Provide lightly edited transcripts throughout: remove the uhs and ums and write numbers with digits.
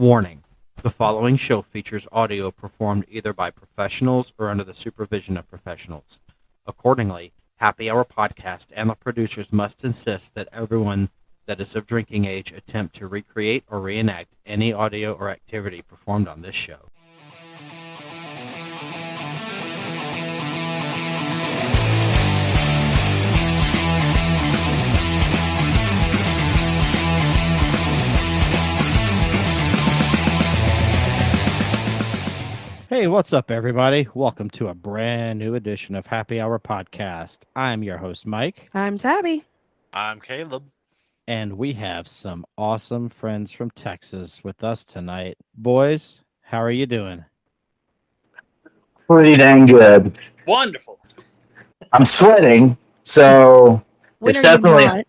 Warning: the following show features audio performed either by professionals or under the supervision of professionals. Accordingly, Happy Hour Podcast and the producers must insist that everyone that is of drinking age attempt to recreate or reenact any audio or activity performed on this show. Hey, what's up, everybody? Welcome to a brand new edition of Happy Hour Podcast. I'm your host, Mike. I'm Tabby. I'm Caleb. And we have some awesome friends from Texas with us tonight. Boys, how are you doing? Pretty dang good. Wonderful. I'm sweating, so When it's are you definitely not?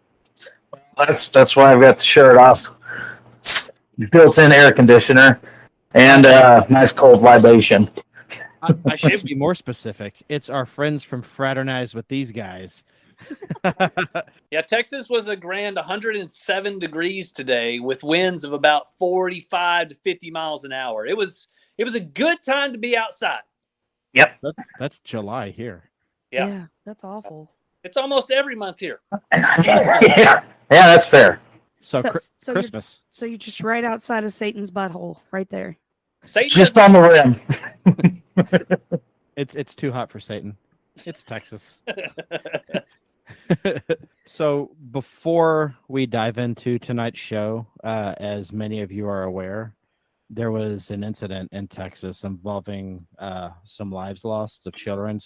that's why I've got the shirt off. Built-in air conditioner and nice cold libation. I should be more specific. It's our friends from Fraternize with these guys. Yeah, Texas was a grand 107 degrees today with winds of about 45 to 50 miles an hour. It was a good time to be outside. Yep. That's July here. Yeah. That's awful. It's almost every month here. yeah, that's fair. So So Christmas. So you're just right outside of Satan's butthole, right there. Satan Just on the rim. It's too hot for Satan. It's Texas. So before we dive into tonight's show, as many of you are aware, there was an incident in Texas involving some lives lost of children.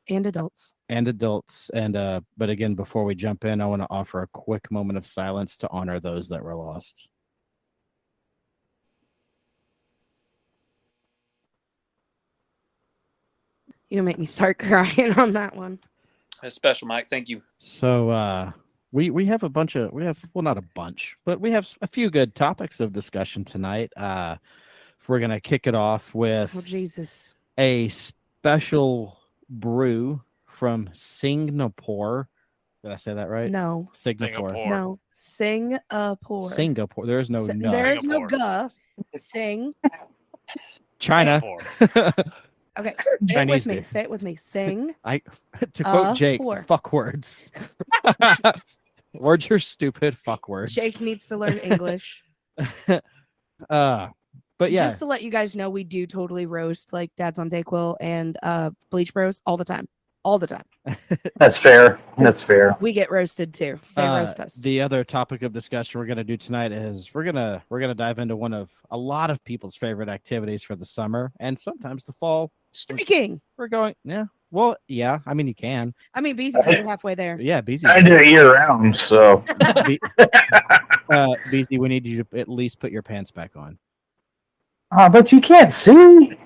And adults. But again, before we jump in, I want to offer a quick moment of silence to honor those that were lost. You make me start crying on that one. That's special, Mike. Thank you. So we have not a bunch, but we have a few good topics of discussion tonight. We're gonna kick it off with Oh, Jesus. a special brew from Singapore. Did I say that right? No. Singapore. No. Singapore. Singapore. There is no no. There is no Singapore. Sing. China. Okay. Say it Chinese with me. beer. Say it with me. Sing. To quote Jake, Pour. fuck words. Words are stupid. Fuck words. Jake needs to learn English. But yeah, Just to let you guys know, we do totally roast like Dads on Dayquil and Bleach Bros all the time. All the time. That's fair. That's fair. We get roasted too. They roast us. the other topic of discussion we're going to do tonight is we're gonna dive into one of a lot of people's favorite activities for the summer and sometimes the fall. Streaking. We're going, yeah. Well, yeah. I mean, you can. I mean, Beezy's already halfway there. Yeah, Beezy. I do it year round, so Beezy, we need you to at least put your pants back on. but you can't see.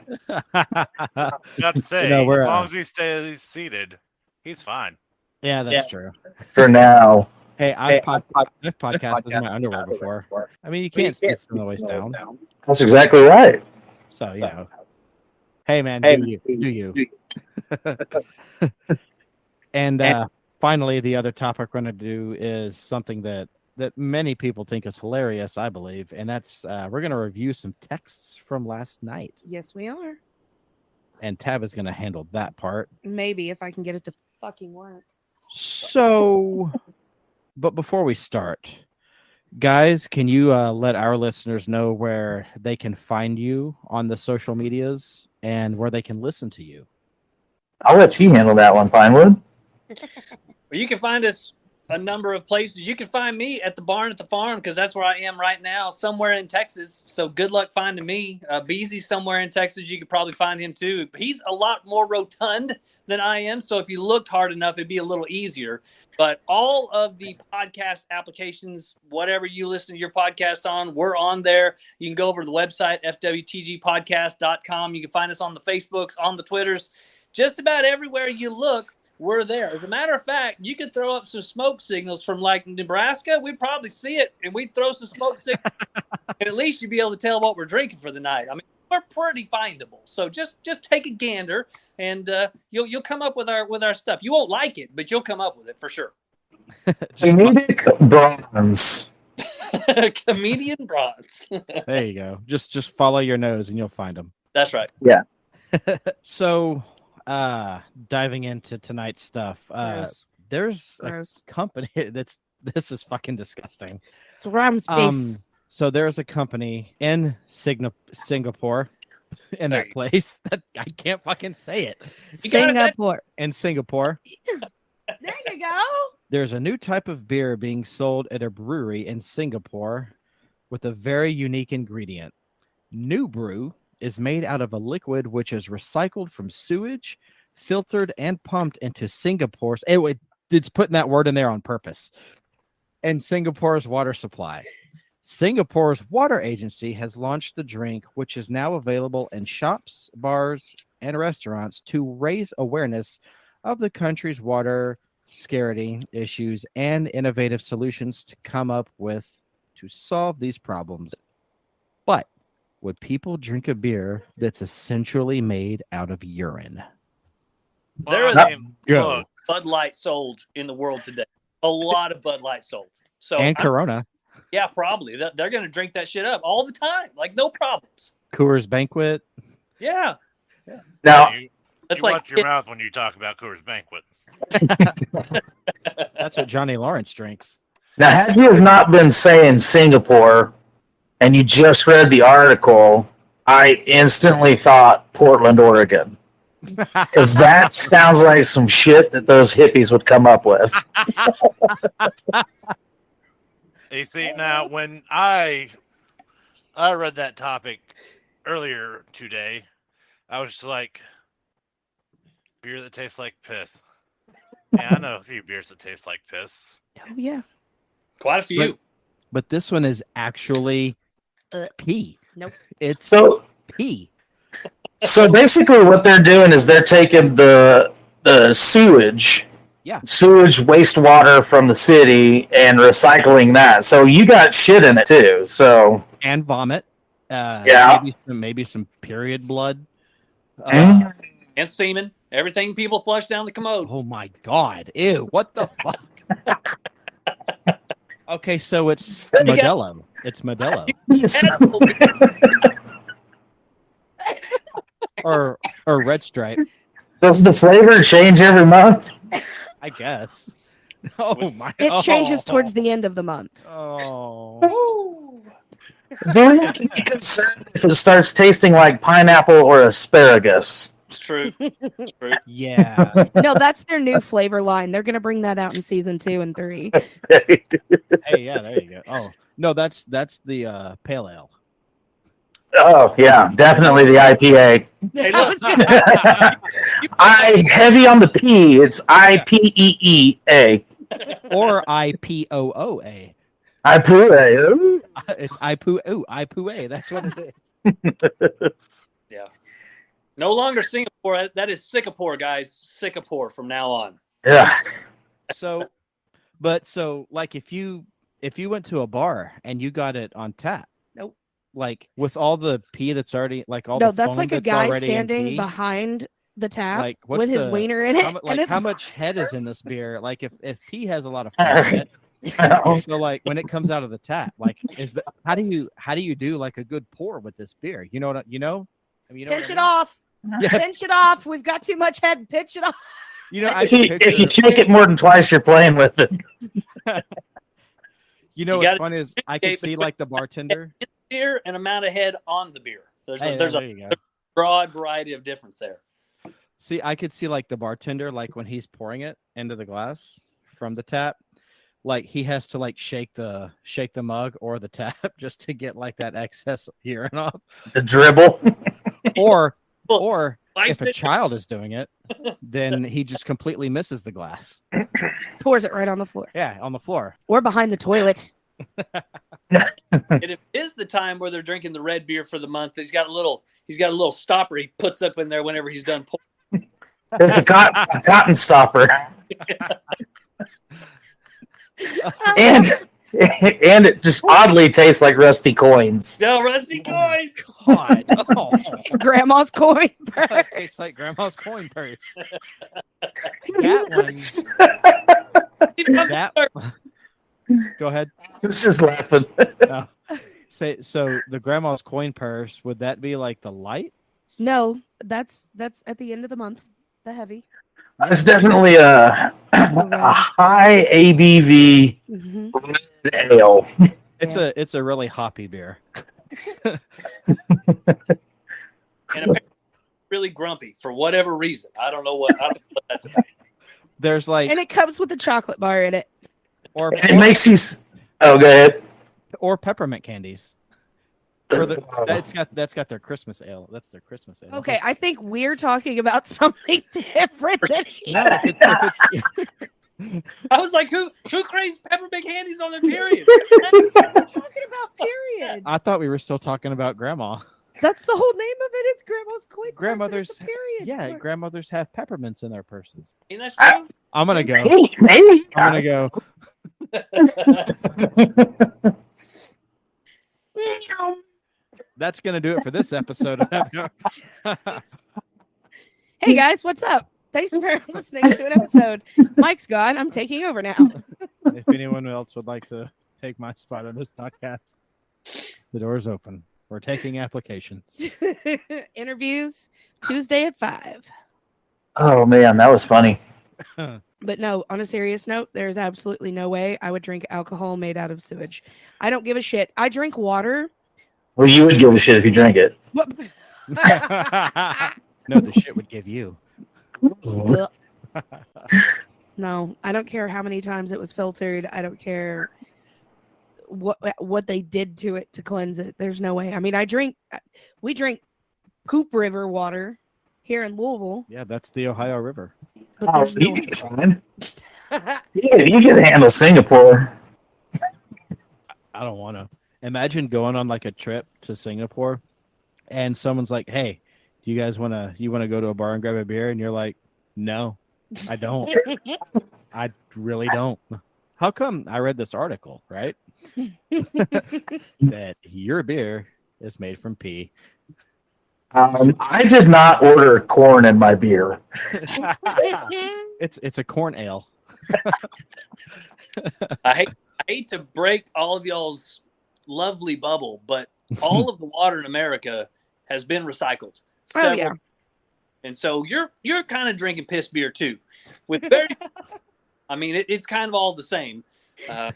Got to say, No, we're, as long as he stays seated, he's fine. Yeah, that's true. For now. Hey, I've podcasted in my underwear before. I mean, you can't see from the waist down. That's exactly right. So, you know. Hey, man, do you. And finally, the other topic we're going to do is something that many people think is hilarious, I believe, and that's we're going to review some texts from last night. Yes, we are. And Tab is going to handle that part. Maybe if I can get it to fucking work. So, but before we start, guys, can you let our listeners know where they can find you on the social medias and where they can listen to you? I'll let you handle that one, Pinewood. Well, you can find us a number of places. You can find me at the barn at the farm because that's where I am right now, somewhere in Texas. So good luck finding me. Beezy's somewhere in Texas. You could probably find him too. He's a lot more rotund than I am. So if you looked hard enough, it'd be a little easier. But all of the podcast applications, whatever you listen to your podcast on, we're on there. You can go over to the website, FWTGpodcast.com. You can find us on the Facebooks, on the Twitters. Just about everywhere you look, we're there. As a matter of fact, you could throw up some smoke signals from like Nebraska. We'd probably see it, and we'd throw some smoke signals. And at least you'd be able to tell what we're drinking for the night. I mean, we're pretty findable. So just take a gander, and you'll come up with our stuff. You won't like it, but you'll come up with it for sure. Comedic bronze. Comedian Bronze. There you go. Just follow your nose and you'll find them. That's right. So, diving into tonight's stuff, Gross. there's Gross. a company this is fucking disgusting. It's ram space. So there's a company in Singapore, in that place that I can't fucking say it. Singapore. In Singapore, There you go. there's a new type of beer being sold at a brewery in Singapore with a very unique ingredient. New Brew is made out of a liquid which is recycled from sewage, filtered, and pumped into Singapore's. It's putting that word in there on purpose. And Singapore's water supply. Singapore's water agency has launched the drink, which is now available in shops, bars, and restaurants to raise awareness of the country's water scarcity issues and innovative solutions to come up with to solve these problems. But would people drink a beer that's essentially made out of urine? There is Go. Bud Light sold in the world today. A lot of Bud Light sold. So And Corona. yeah, probably. They're going to drink that shit up all the time. Like, no problems. Coors Banquet. Yeah. Now, You That's watch like your mouth when you talk about Coors Banquet. That's what Johnny Lawrence drinks. had you have not been saying Singapore and you just read the article, I instantly thought Portland, Oregon. Because that sounds like some shit that those hippies would come up with. You see, now when I read that topic earlier today, I was just like, beer that tastes like piss. Yeah, I know a few beers that taste like piss. Oh, yeah. quite a few. But this one is actually pee. Nope. It's So, pee. so basically what they're doing is they're taking the sewage, sewage wastewater from the city and recycling that. So you got shit in it too. So And vomit. Yeah. Maybe some period blood. Mm. And semen. Everything people flush down the commode. Oh my god. Ew. What the fuck? Okay, so it's Modelo. It's Modelo. or Red Stripe, Does the flavor change every month? I guess. Oh my It changes towards the end of the month. Oh. Do you have to be concerned if it starts tasting like pineapple or asparagus? It's true. It's true. Yeah. No, that's their new flavor line. They're going to bring that out in season 2 and 3. Hey, yeah, there you go. Oh. No, that's the pale ale. Oh, yeah, definitely the IPA. Hey, I look. was gonna- I heavy on the P. It's IPEEA. Or IPOOA. IPA. It's IPOA. That's what it is. Yeah. No longer Singapore. That is Singapore, guys. Singapore from now on. Yeah. So like if you went to a bar and you got it on tap, Nope. like with all the pee that's already like all No, the that's foam like a that's guy already in standing pee, behind the tap like what's with his the- wiener in it. how, and it's how much head is in this beer? Like if pee has a lot of foam in it, so like when it comes out of the tap, like how do you do like a good pour with this beer? You know what you know? I mean, you know Pinch what I it mean? off. Yeah. Pinch it off. We've got too much head. Pinch it off. You know, I If you picture- shake it more than twice, you're playing with it. you know You what's gotta funny is I could see like the bartender. Beer and amount of head on the beer. There's Hey, there's there a you go. broad variety of difference there. See, I could see like the bartender, like when he's pouring it into the glass from the tap, like he has to like shake the mug or the tap just to get like that excess urine off. The dribble. Or Like if a child is doing it, then he just completely misses the glass. Pours it right on the floor Yeah, on the floor. or behind the toilet. And if it is the time where they're drinking the red beer for the month, he's got a little stopper he puts up in there whenever he's done pouring. It's a cotton stopper. And it just oddly tastes like rusty coins. No, rusty coins. God. Oh, Grandma's coin. that tastes like grandma's coin purse. That one. Go ahead. I was just laughing. Say so. The grandma's coin purse, would that be like the light? No, that's at the end of the month. The heavy. It's definitely a high ABV hmm ale. It's a really hoppy beer. And apparently really grumpy for whatever reason. I don't know what that's about. There's like And it comes with a chocolate bar in it. or It makes you. Oh, go ahead. or peppermint candies. Or that's got their Christmas ale. That's their Christmas ale. Okay, I think we're talking about something different than No, if it's I was like, who craves peppermint candies on their period? we're talking about. Period. I thought we were still talking about grandma. That's the whole name of it. It's grandma's coin purse, and Grandmothers, it's a period. yeah, Look. grandmothers have peppermints in their purses. And that's true. I'm gonna go. Maybe. I'm gonna go. That's gonna do it for this episode of Hey guys, what's up? Thanks for listening to an episode. Mike's gone. I'm taking over now. If anyone else would like to take my spot on this podcast, the door's open. We're taking applications. Interviews Tuesday at 5. Oh man, that was funny. But no, on a serious note, there's absolutely no way I would drink alcohol made out of sewage. I don't give a shit. I drink water. Well, you would give a shit if you drank it. What? No, the shit would give you. Ugh. No, I don't care how many times it was filtered. I don't care what they did to it to cleanse it. There's no way. I mean, we drink Poop River water here in Louisville, Yeah, that's the Ohio River. but Oh, there's you no. can fine. You can handle Singapore. I don't want to. Imagine going on like a trip to Singapore, and someone's like, "Hey, do you guys want to go to a bar and grab a beer?" And you're like, "No, I don't. I really don't." How come? I read this article, right? That your beer is made from pee. I did not order corn in my beer. It's a corn ale. I hate to break all of y'all's lovely bubble, but all of the water in America has been recycled. Oh, yeah. And so you're kind of drinking piss beer too, with very. I mean, it's kind of all the same. So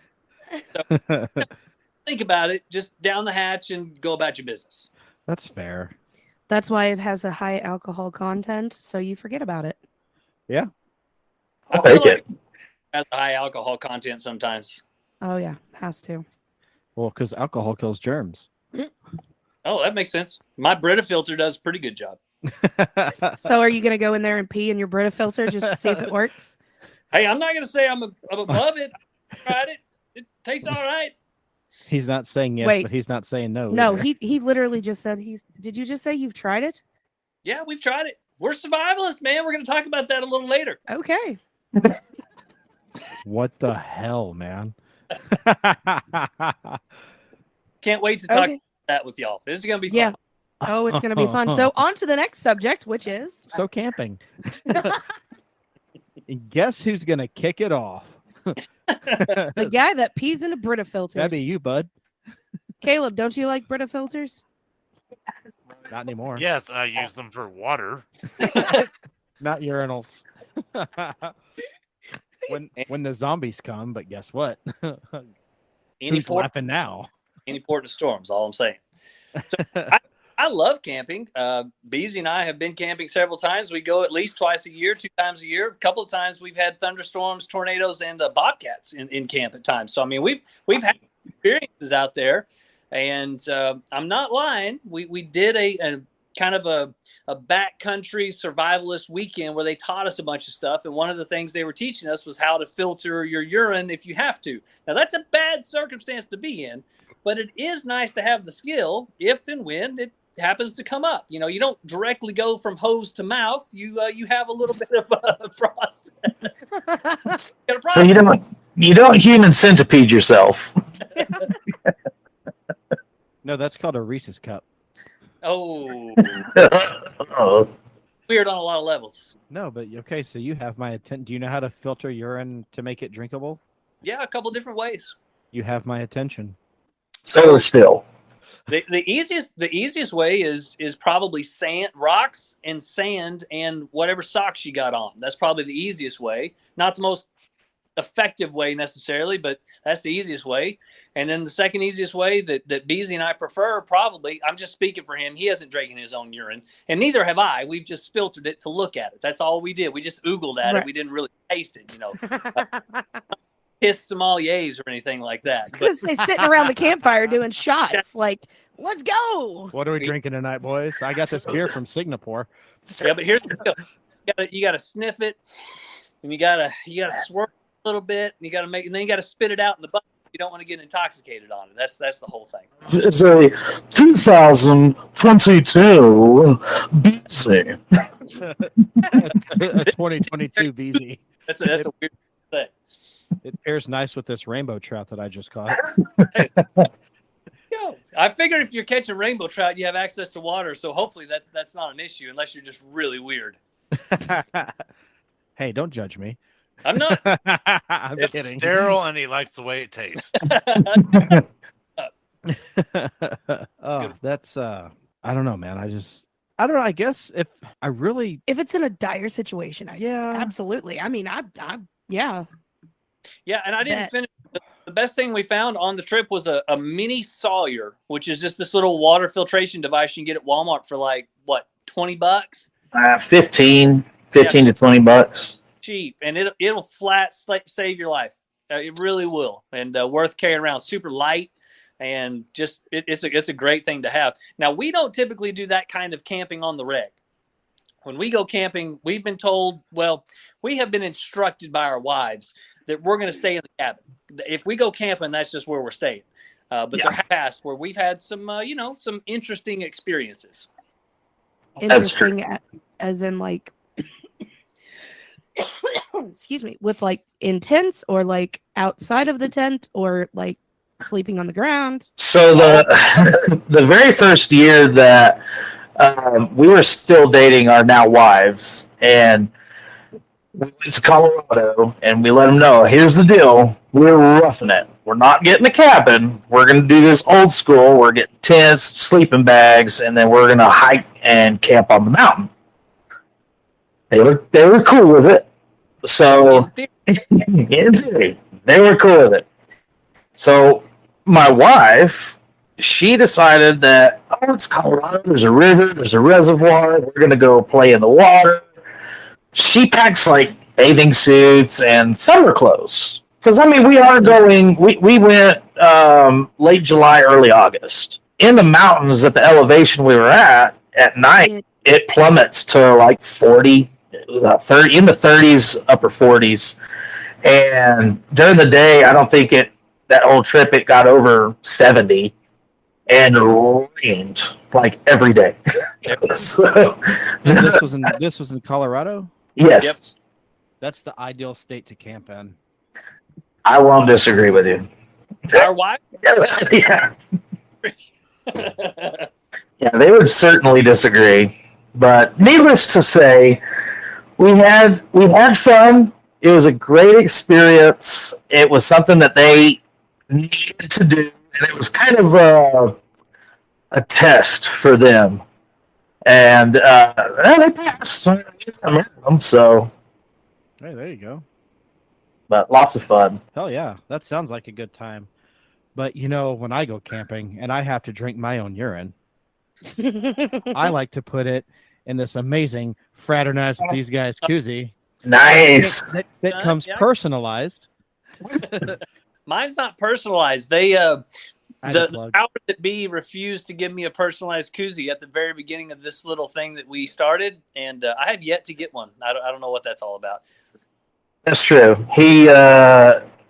think about it. Just down the hatch and go about your business. That's fair. That's why it has a high alcohol content, so you forget about it. I'll I feel take like it. it has a high alcohol content sometimes. Oh yeah, has to. Well, because alcohol kills germs. Oh, that makes sense. My Brita filter does a pretty good job. So are you gonna go in there and pee in your Brita filter just to see if it works? Hey, I'm not gonna say I'm above it. I tried it. It tastes all right. He's not saying yes, Wait. but he's not saying no. No, either. he literally just said he's. Did you just say you've tried it? Yeah, we've tried it. We're survivalists, man. We're gonna talk about that a little later. Okay. What the hell, man? Can't wait to talk Okay. about that with y'all. This is gonna be fun. Yeah. Oh, it's gonna be fun. So on to the next subject, which is So camping. And guess who's gonna kick it off? the guy that pees in a Brita filter. That'd be you, bud. Caleb, don't you like Brita filters? Not anymore. Yes, I use them for water. Not urinals. when the zombies come, but guess what? Any Who's port, laughing now? any port in storms. All I'm saying. I love camping. Beezy and I have been camping several times. We go at least twice a year, 2 times a year. A couple of times we've had thunderstorms, tornadoes, and bobcats in camp at times. So I mean, we've had experiences out there, and I'm not lying. We did a kind of a backcountry survivalist weekend where they taught us a bunch of stuff, and one of the things they were teaching us was how to filter your urine if you have to. Now that's a bad circumstance to be in, but it is nice to have the skill if and when it happens to come up. You know, you don't directly go from hose to mouth. You have a little bit of a process. So you don't human centipede yourself. No, that's called a Reese's cup. Oh, Oh, weird on a lot of levels. No, but okay, so you have my attention. Do you know how to filter urine to make it drinkable? Yeah, a couple different ways. You have my attention. So still. The easiest way is probably sand, rocks and sand and whatever socks you got on. That's probably the easiest way. Not the most effective way necessarily, but that's the easiest way. And then the second easiest way that Beezy and I prefer, probably, I'm just speaking for him. He hasn't drinking his own urine, and neither have I. We've just filtered it to look at it. That's all we did. We just oogled at it. We didn't really taste it, Piss sommeliers or anything like that. I was gonna say, sitting around the campfire doing shots, like, let's go. What are we drinking tonight, boys? I got this beer from Singapore. Yeah, but here's the deal. You gotta sniff it, and you gotta swirl a little bit, and and then you gotta spit it out in the bucket. You don't want to get intoxicated on it. That's the whole thing. It's a 2022 Beezy. A 2022 Beezy. That's a weird thing. It pairs nice with this rainbow trout that I just caught. I figured if you're catching rainbow trout, you have access to water, so hopefully that's not an issue unless you're just really weird. Hey, don't judge me. I'm not. I'm It's kidding. sterile, and he likes the way it tastes. Oh, that's I don't know, man. I don't know. I guess if If it's in a dire situation, yeah. absolutely. I mean, yeah. Yeah, and I didn't finish. The best thing we found on the trip was a mini Sawyer, which is just this little water filtration device you can get at Walmart for like, what, $20? 15 to $20. Cheap, and it'll flat save your life. It really will, and worth carrying around. Super light, and just it's a great thing to have. Now, we don't typically do that kind of camping on the reg. When we go camping, we've been told, we have been instructed by our wives that we're going to stay in the cabin. If we go camping, that's just where we're staying. But there have passed where we've had some, some interesting experiences. Interesting, as in like, excuse me, with like in tents or like outside of the tent or like sleeping on the ground. So the very first year that we were still dating our now wives, and we went to Colorado, and we let them know, here's the deal, we're roughing it. We're not getting a cabin. We're going to do this old school. We're getting tents, sleeping bags, and then we're going to hike and camp on the mountain. They were cool with it. So, in theory, they were cool with it. So, my wife, she decided that, it's Colorado. There's a river. There's a reservoir. We're going to go play in the water. She packs like bathing suits and summer clothes. Because, we are going, we went late July, early August. In the mountains at the elevation we were at night, it plummets to like 30, in the 30s, upper 40s. And during the day, I don't think that whole trip, it got over 70 and rained like every day. So, And this was in Colorado? Yes. Yep. That's the ideal state to camp in. I won't disagree with you. Our wife? Yeah. Yeah, they would certainly disagree. But needless to say, we had fun. It was a great experience. It was something that they needed to do, and it was kind of a test for them. And they passed. So, Hey, there you go. but lots of fun. Hell yeah, that sounds like a good time. But when I go camping and I have to drink my own urine, I like to put it in this amazing Fraternize with these guys koozie. Nice. That comes Yeah. personalized. Mine's not personalized. They I had to the plug. power that be refused to give me a personalized koozie at the very beginning of this little thing that we started, and I have yet to get one. I don't know what that's all about. That's true. He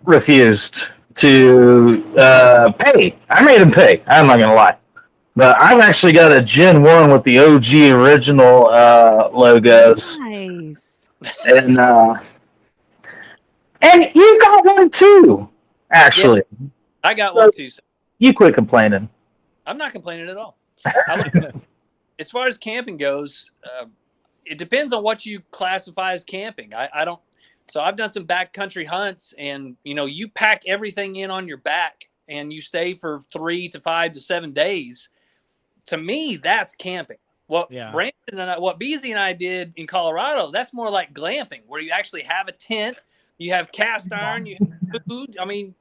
refused to pay. I made him pay. I'm not going to lie. But I've actually got a Gen 1 with the OG original logos. Nice. And you've got one too, actually. I got one too. So You quit complaining. I'm not complaining at all. As far as camping goes, it depends on what you classify as camping. I don't. So I've done some backcountry hunts, and you pack everything in on your back, and you stay for 3 to 5 to 7 days. To me, that's camping. What Brandon and what Beezy and I did in Colorado, that's more like glamping, where you actually have a tent, you have cast iron, you have food. I mean,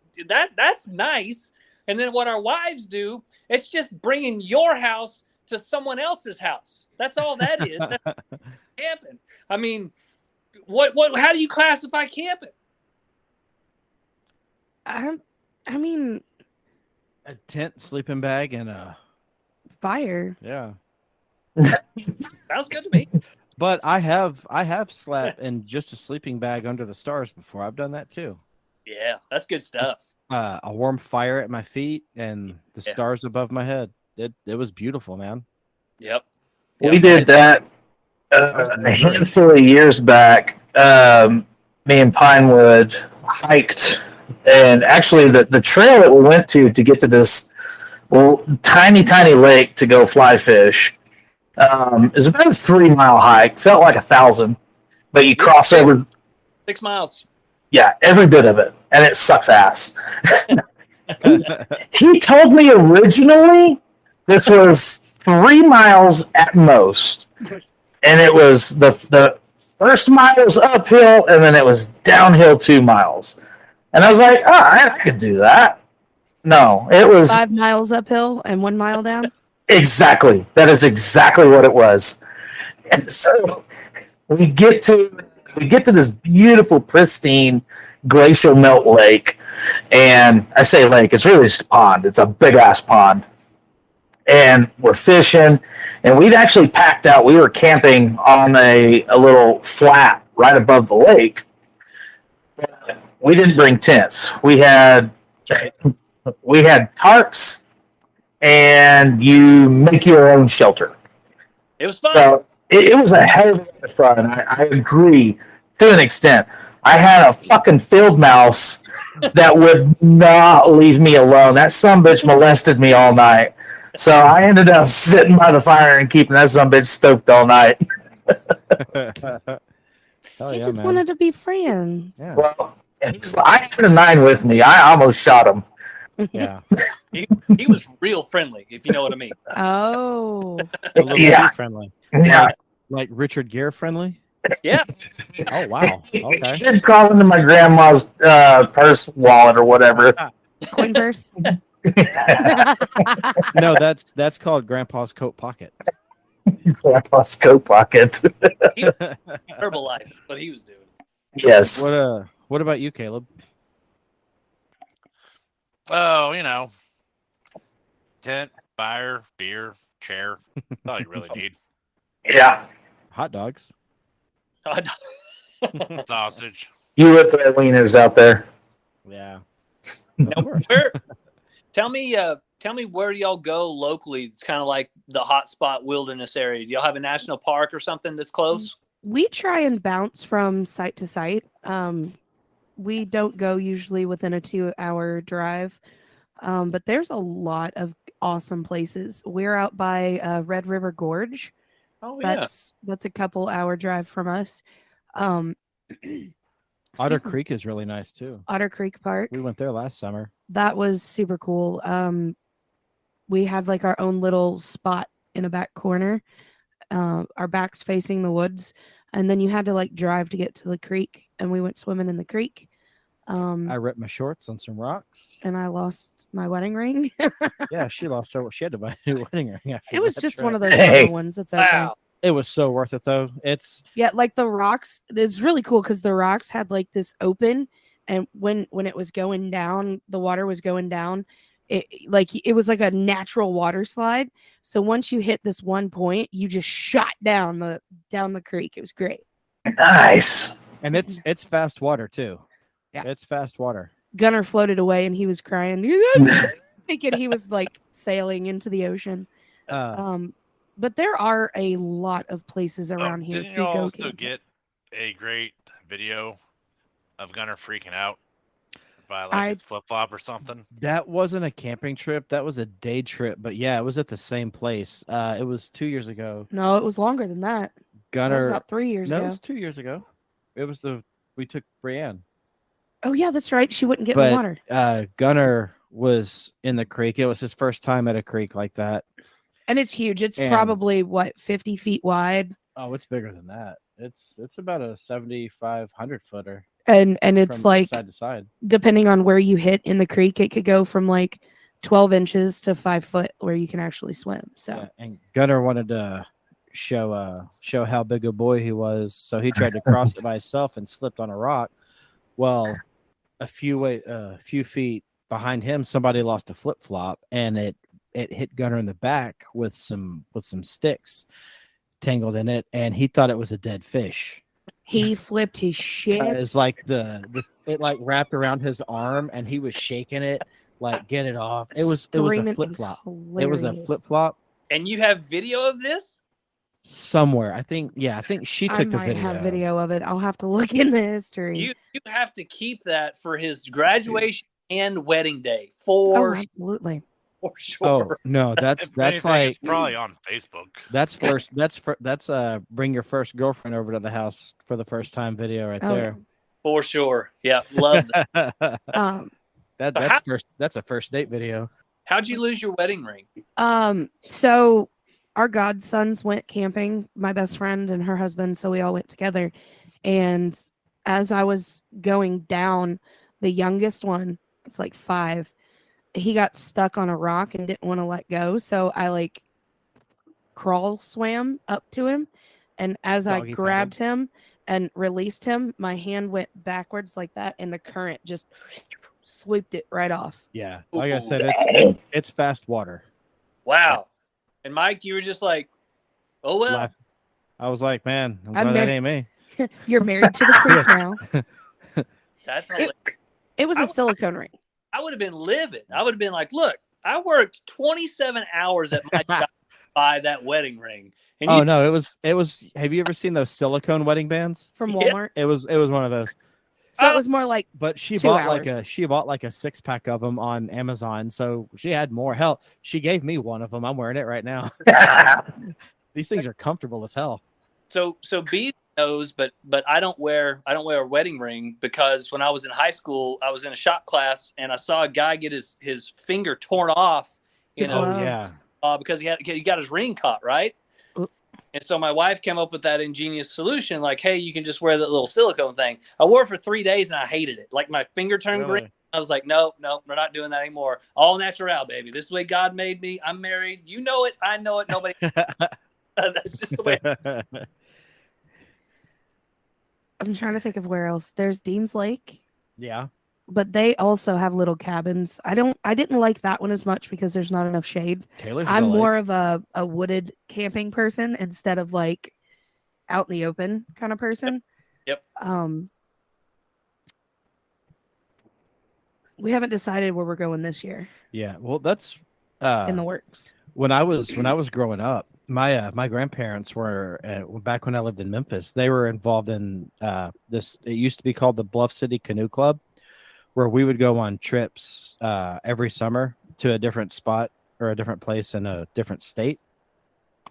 that's nice. And then what our wives do, it's just bringing your house to someone else's house. That's all that is. That's camping. I mean, how do you classify camping? I mean, a tent, sleeping bag, and a fire. Yeah. Sounds good to me. But I have slept in just a sleeping bag under the stars before. I've done that too. Yeah, that's good stuff. A warm fire at my feet and the stars above my head. It was beautiful, man. Yep. We did that a handful of years back. Me and Pinewood hiked, and actually the trail that we went to get to this tiny lake to go fly fish is about a 3-mile hike. Felt like 1,000, but you cross over 6 miles. Yeah, every bit of it, and it sucks ass. He told me originally this was 3 miles at most, and it was the first mile was uphill, and then it was downhill 2 miles. And I was like, oh, I could do that. No, it was 5 miles uphill and 1 mile down. Exactly. That is exactly what it was. And so we get to this beautiful, pristine glacial melt lake. And I say lake, it's really just a pond. It's a big ass pond. And we're fishing, and we'd actually packed out. We were camping on a little flat right above the lake. We didn't bring tents. We had tarps, and you make your own shelter. It was fun. So it was a hell of a lot of fun. I agree to an extent. I had a fucking field mouse that would not leave me alone. That sumbitch molested me all night. So I ended up sitting by the fire and keeping that sumbitch stoked all night. He just wanted to be friends. Yeah. Well, I had a 9 with me. I almost shot him. Yeah. He was real friendly, if you know what I mean. Oh. A little Yeah. too friendly. Yeah. Like Richard Gere friendly? Yeah. Oh, wow. He Okay. did crawl into my grandma's purse wallet or whatever. Coinverse. No, that's called Grandpa's coat pocket. Grandpa's coat pocket. Herbalife, what he was doing. Yes. What about you, Caleb? Oh, tent, fire, beer, chair. That's all you really need. Yeah. Hot dogs. Sausage. You with the wieners out there. Yeah. Now, tell me where y'all go locally. It's kind of like the hotspot wilderness area. Do y'all have a national park or something that's close? We try and bounce from site to site. We don't go usually within a 2-hour drive, but there's a lot of awesome places. We're out by Red River Gorge. Oh yeah, that's a couple hour drive from us. Otter Creek is really nice too. Otter Creek Park. We went there last summer. That was super cool. We had like our own little spot in a back corner. Our backs facing the woods, and then you had to like drive to get to the creek, and we went swimming in the creek. I ripped my shorts on some rocks. And I lost my wedding ring. Yeah, she lost her. She had to buy a new wedding ring. After It was that just trip. one of those other ones. That's okay. wow. It was so worth it though. It's Like the rocks. It's really cool because the rocks had like this open, and when it was going down, the water was going down. It was like a natural water slide. So once you hit this one point, you just shot down the creek. It was great. Nice. and it's fast water too. Yeah. It's fast water. Gunner floated away and he was crying, thinking he was like sailing into the ocean. But there are a lot of places around here Didn't to you go also camping. get a great video of Gunner freaking out by I- his flip flop or something? That wasn't a camping trip. That was a day trip. But yeah, it was at the same place. It was 2 years ago. No, it was longer than that. It was Gunner. about 3 years No, it ago. was 2 years ago. It was the we took Brienne. Oh yeah, that's right. She wouldn't get in the water. Gunner was in the creek. It was his first time at a creek like that. And it's huge. It's And- probably what 50 feet wide. Oh, it's bigger than that. It's about a 7,500 footer. And it's from like side to side. depending on where you hit in the creek, it could go from like 12 inches to 5 foot where you can actually swim. So Yeah, and Gunner wanted to show how big a boy he was, so he tried to cross it by himself and slipped on a rock. Well, a few feet behind him, somebody lost a flip flop, and it hit Gunner in the back with some sticks tangled in it, and he thought it was a dead fish. he flipped his shit. It's like it like wrapped around his arm, and he was shaking it like get it off. It was a Screaming. flip flop. It was a hilarious. flip flop. And you have video of this? Somewhere, I think she I took the might video. have video of it. I'll have to look in the history. You have to keep that for his graduation and wedding day Oh, for absolutely. Oh sure. no, that's If anything, like it's probably on Facebook. that's bring your first girlfriend over to the house for the first time video right Oh, there. For sure. Yeah, love that. That's a first date video. How'd you lose your wedding ring? So our godsons went camping, my best friend and her husband, so we all went together. And as I was going down, the youngest one, it's like 5, he got stuck on a rock and didn't want to let go. So I like crawl swam up to him. And as Doggy I grabbed him and released him, my hand went backwards like that, and the current just swooped it right off. Yeah, like I Ooh. said, it's fast water. Wow. And Mike, you were just like, oh well. Laugh. I was like, man, I'm I'm glad that ain't me. You're married to the creek now. That's hilarious. It was a silicone ring. I would have been livid. I would have been like, look, I worked 27 hours at my job to buy that wedding ring. And Oh no, it was. Have you ever seen those silicone wedding bands? From Yeah. Walmart. It was one of those. So it was more like But she 2 bought hours. like a 6-pack of them on Amazon, so she had more. Hell, she gave me one of them. I'm wearing it right now. These things are comfortable as hell. So Beezy knows, but I don't wear a wedding ring because when I was in high school, I was in a shop class and I saw a guy get his finger torn off, The Oh glove. yeah, because he got his ring caught, right? Oop. And so my wife came up with that ingenious solution, like, hey, you can just wear that little silicone thing. I wore it for 3 days and I hated it. Like my finger turned green. Really? I was like, no, we're not doing that anymore. All natural, baby. This is the way God made me. I'm married. You know it. I know it. Nobody. That's just the way. I'm trying to think of where else. There's Dean's Lake, Yeah. but they also have little cabins. I didn't like that one as much because there's not enough shade. Taylor's. I'm more of a wooded camping person instead of like out in the open kind of person. Yep. We haven't decided where we're going this year. Yeah. Well, that's In the works. when I was growing up. My grandparents were back when I lived in Memphis. They were involved in this. It used to be called the Bluff City Canoe Club, where we would go on trips every summer to a different spot or a different place in a different state.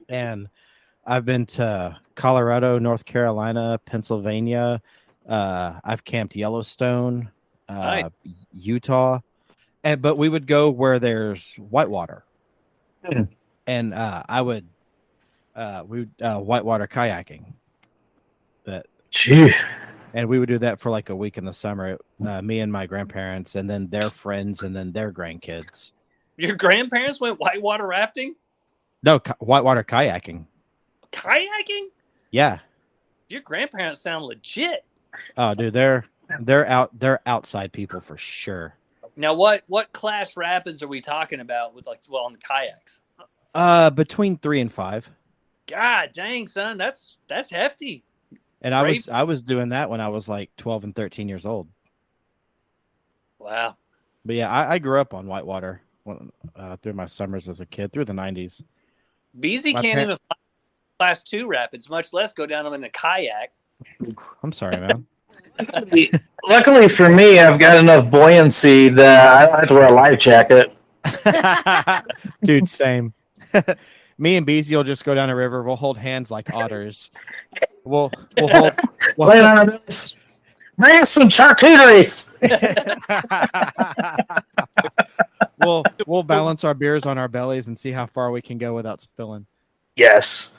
And I've been to Colorado, North Carolina, Pennsylvania. I've camped Yellowstone, Nice. Utah, but we would go where there's whitewater, and I would whitewater kayaking. Gee. And we would do that for like a week in the summer. Me and my grandparents, and then their friends, and then their grandkids. Your grandparents went whitewater rafting, No, whitewater kayaking. kayaking. Yeah. Your grandparents sound legit. Oh, dude, they're outside people for sure. Now, what class rapids are we talking about with on the kayaks? Between 3 and 5. God dang, son, that's hefty. And Great. I was doing that when I was like 12 and 13 years old. Wow. But yeah, I grew up on whitewater through my summers as a kid, through the 90s. Beezy My can't par- even fly class 2 rapids, much less go down them in a kayak. I'm sorry, man. Luckily for me, I've got enough buoyancy that I don't have to wear a life jacket. Dude, same. Me and Beezy will just go down a river. We'll hold hands like otters. We'll hold Lay on our backs. Bring us some charcuteries. We'll balance our beers on our bellies and see how far we can go without spilling. Yes.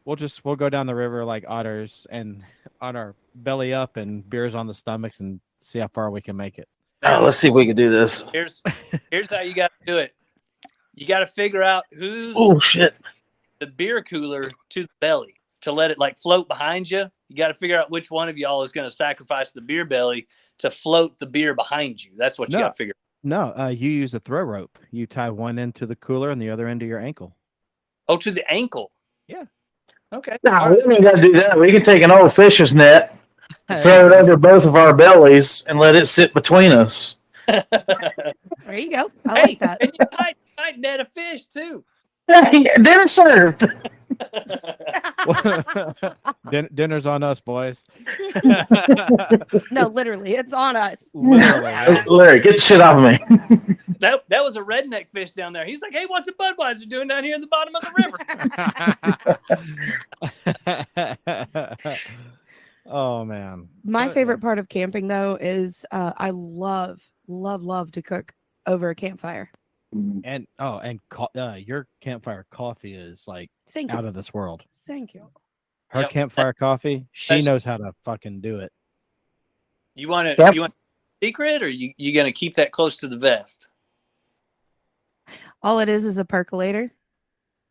We'll go down the river like otters and on our belly up and beers on the stomachs and see how far we can make it. Oh, let's see if we can do this. Here's how you got to do it. You got to figure out who's Oh shit! the beer cooler to the belly to let it like float behind you. You got to figure out which one of y'all is going to sacrifice the beer belly to float the beer behind you. That's what you got to figure out. No, you use a throw rope. You tie one end to the cooler and the other end to your ankle. Oh, to the ankle. Yeah. Okay. No, we ain't got to do that. We can take an old fish's net, throw it over both of our bellies, and let it sit between us. There you go. I like that. And you might net a fish too. Dinner served. Dinner's on us, boys. No, literally, it's on us. Literally, yeah. Larry, get the shit off of me. That was a redneck fish down there. He's like, hey, what's a Budweiser doing down here in the bottom of the river? Oh man. My favorite part of camping though is I love to cook over a campfire. And your campfire coffee is like Thank you. out of this world. Thank you. Her Yep. campfire coffee, she That's- knows how to fucking do it. You want to Yep. you want a secret, or you gonna keep that close to the vest? All it is a percolator,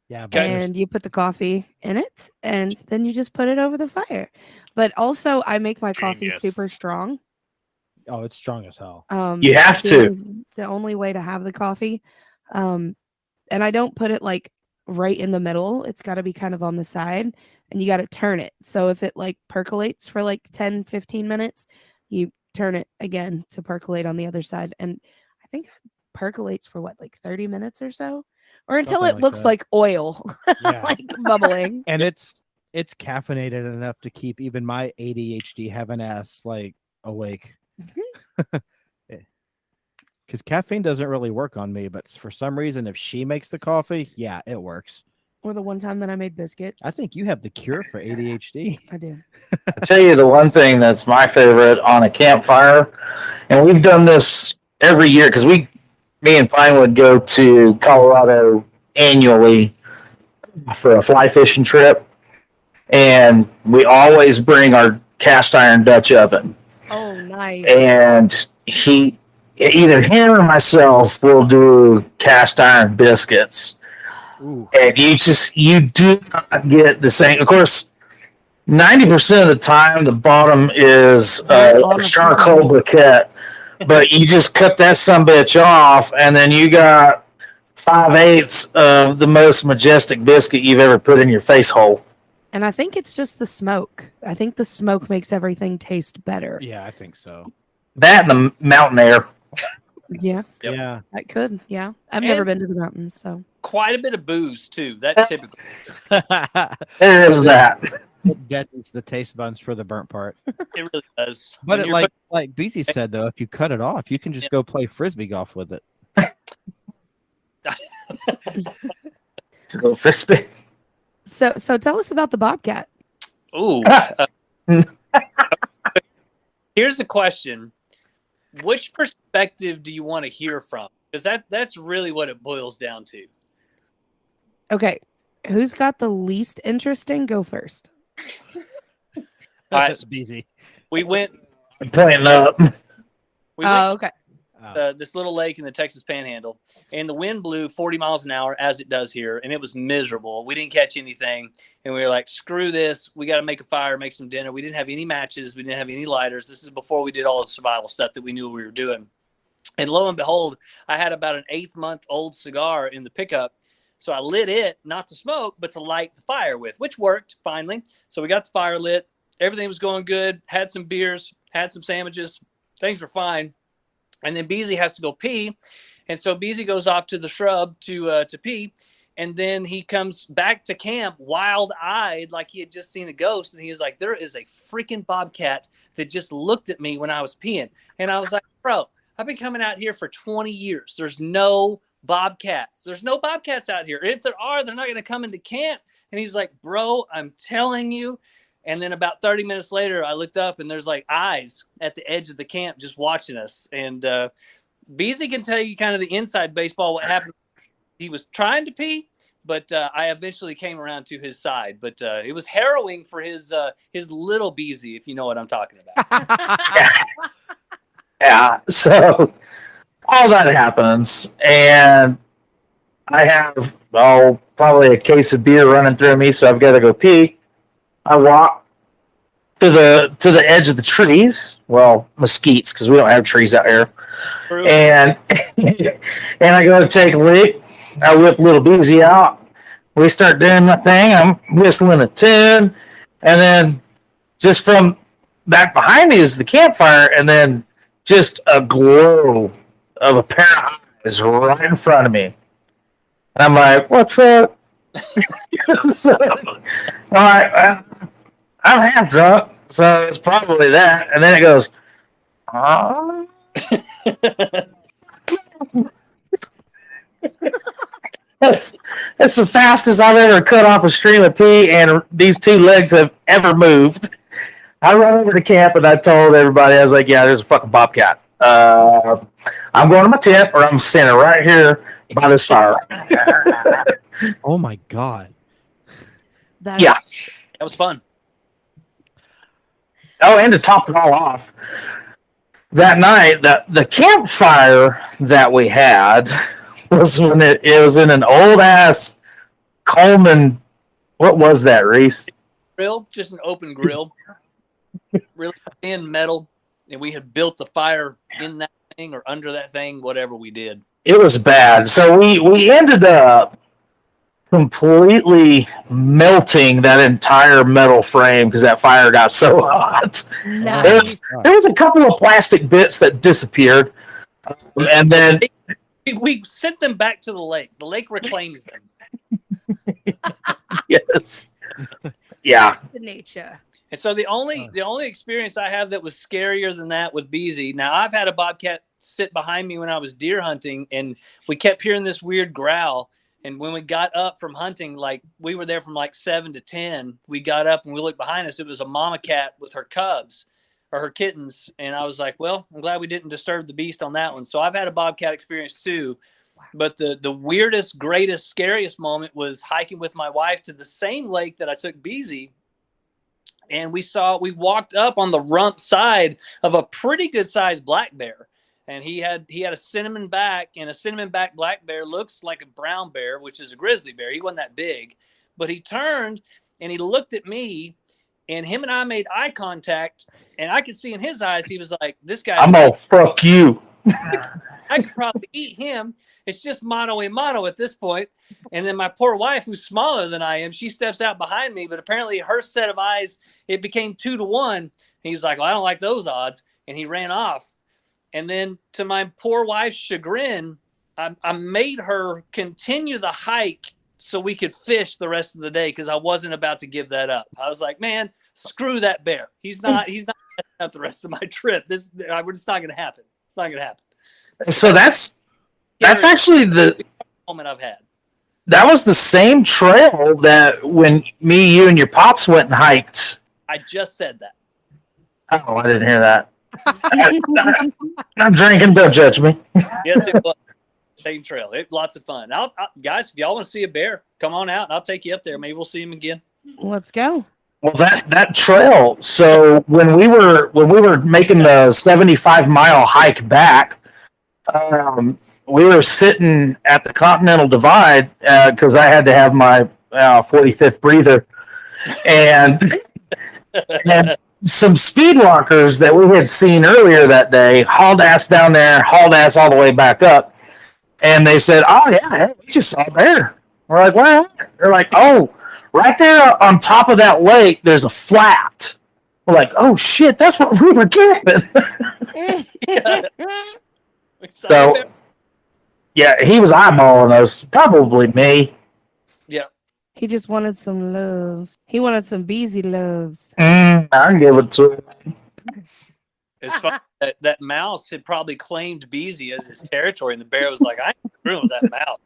Yeah, but and you put the coffee in it, and then you just put it over the fire. But also, I make my coffee Genius. super strong. oh, it's strong as hell. You have to. The only way to have the coffee, and I don't put it like right in the middle. It's got to be kind of on the side, and you got to turn it. So if it like percolates for like 10, 15 minutes, you turn it again to percolate on the other side. And I think it percolates for what, like 30 minutes or so, or until Something it like looks that. like oil, Yeah. like bubbling. And it's caffeinated enough to keep even my ADHD having ass like awake. Because caffeine doesn't really work on me, but for some reason, if she makes the coffee, yeah, it works. Or the one time that I made biscuits. I think you have the cure for ADHD. I do. I tell you the one thing that's my favorite on a campfire, and we've done this every year because me and Pinewood go to Colorado annually for a fly fishing trip, and we always bring our cast iron Dutch oven. Oh, nice. And either him or myself will do cast iron biscuits. Ooh. And you do not get the same. Of course, 90% of the time the bottom is a charcoal briquette, but you just cut that sumbitch off, and then you got 5/8 of the most majestic biscuit you've ever put in your face hole. And I think it's just the smoke. I think the smoke makes everything taste better. Yeah, I think so. That and the mountain air. Yeah, Yep. Yeah. that could. Yeah. I've never And- been to the mountains, so. Quite a bit of booze too. That typically. It is that. It deadens the taste buds for the burnt part. It really does. But When it, you're like Beezy said, though, if you cut it off, you can just go play frisbee golf with it. To go frisbee. So tell us about the Bobcat. Ooh. Here's the question: which perspective do you want to hear from? Because that's really what it boils down to. Okay. Who's got the least interesting? Go first. All right. That's Beezy. We went. I'm pointing up. We went Okay. this little lake in the Texas Panhandle, and the wind blew 40 miles an hour as it does here, and it was miserable. We didn't catch anything, and we were like, screw this. We got to make a fire, make some dinner. We didn't have any matches. We didn't have any lighters. This is before we did all the survival stuff that we knew we were doing. And lo and behold, I had about an 8-month-old cigar in the pickup. So I lit it, not to smoke, but to light the fire with, which worked finally. So we got the fire lit. Everything was going good. Had some beers, had some sandwiches. Things were fine. And then Beezy has to go pee. And so Beezy goes off to the shrub to pee. And then he comes back to camp wild-eyed like he had just seen a ghost. And he was like, there is a freaking bobcat that just looked at me when I was peeing. And I was like, bro, I've been coming out here for 20 years. There's no bobcats. There's no bobcats out here. If there are, they're not going to come into camp. And he's like, bro, I'm telling you, And then about 30 minutes later, I looked up and there's like eyes at the edge of the camp just watching us. And Beezy can tell you kind of the inside baseball, what happened. He was trying to pee, but I eventually came around to his side. But it was harrowing for his little Beezy, if you know what I'm talking about. Yeah. So all that happens, and I have probably a case of beer running through me, so I've got to go pee. I walk to the edge of the trees, well, mesquites, because we don't have trees out here, True. and I go to take a leak. I whip little Beezy out. We start doing my thing. I'm whistling a tune, and then just from back behind me is the campfire, and then just a glow of a pair of eyes right in front of me. And I'm like, what's up? So, all right, I'm half drunk, so it's probably that. And then it goes, oh. That's the fastest I've ever cut off a stream of pee, and these two legs have ever moved. I run over to camp, and I told everybody, I was like, yeah, there's a fucking bobcat. I'm going to my tent, or I'm standing right here by this fire. Oh my god. That's, Yeah. That was fun. Oh, and to top it all off, that night, the campfire that we had was when it was in an old-ass Coleman, what was that, Reese? Grill, just an open grill. Really thin metal. And we had built the fire in that thing or under that thing, whatever we did. It was bad. So we ended up completely melting that entire metal frame because that fire got so hot. nice. There was a couple of plastic bits that disappeared. And then We sent them back to the lake. The lake reclaimed them. yes. Yeah. The nature. And so the only experience I have that was scarier than that with Beezy. Now I've had a bobcat sit behind me when I was deer hunting, and we kept hearing this weird growl. And when we got up from hunting, like we were there from like 7 to 10, we got up and we looked behind us. It was a mama cat with her cubs or her kittens. And I was like, well, I'm glad we didn't disturb the beast on that one. So I've had a bobcat experience too. But the weirdest, greatest, scariest moment was hiking with my wife to the same lake that I took Beezy. And we walked up on the rump side of a pretty good sized black bear. And he had a cinnamon back, and a cinnamon back black bear looks like a brown bear, which is a grizzly bear. He wasn't that big, but he turned and he looked at me, and him and I made eye contact, and I could see in his eyes, he was like, this guy, I'm gonna fuck you. I could probably eat him. It's just mano a mano at this point. And then my poor wife, who's smaller than I am, she steps out behind me, but apparently her set of eyes, it became 2 to 1. He's like, well, I don't like those odds. And he ran off. And then to my poor wife's chagrin, I made her continue the hike so we could fish the rest of the day because I wasn't about to give that up. I was like, man, screw that bear. He's not messing up the rest of my trip. It's not going to happen. It's not going to happen. So that's actually the moment I've had. That was the same trail that when me, you, and your pops went and hiked. I just said that. Oh, I didn't hear that. I'm drinking. Don't judge me. Yes, it was. Same trail. Lots of fun. Guys, if y'all want to see a bear, come on out and I'll take you up there. Maybe we'll see him again. Let's go. Well, that trail. So when we were making the 75-mile hike back, we were sitting at the Continental Divide because I had to have my 45th breather, and some speed walkers that we had seen earlier that day hauled ass down there, hauled ass all the way back up, and they said, "Oh yeah, hey, we just saw a bear." We're like, "Well," they're like, "Oh, right there on top of that lake, there's a flat." We're like, "Oh shit, that's what we were camping." So, yeah, he was eyeballing us. Probably me. Yeah. He just wanted some loves. He wanted some Beezy loves. I can give it to him. It's funny that mouse had probably claimed Beezy as his territory, and the bear was like, "I ain't screwing with that mouse.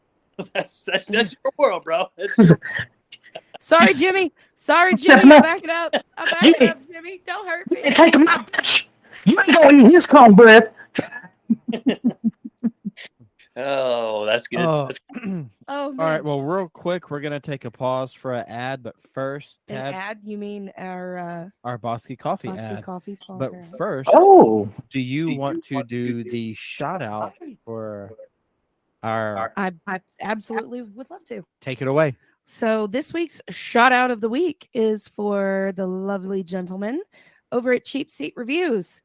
That's your world, bro." Sorry, Jimmy. Sorry, Jimmy. I'm backing up. I'm backing Jimmy. up, Jimmy. Don't hurt me. Hey, take him out, bitch. You ain't gonna eat his cornbread. Oh, that's good. Oh, That's Oh, all man. right. Well, real quick, we're gonna take a pause for an ad, but first, An Tad, ad? You mean our our Bosky Coffee Bosky ad. Coffee But sponsor? first, Oh, do you want to do the shout out for our? I absolutely would love to. Take it away. So this week's shout out of the week is for the lovely gentleman over at Cheapseat Reviews.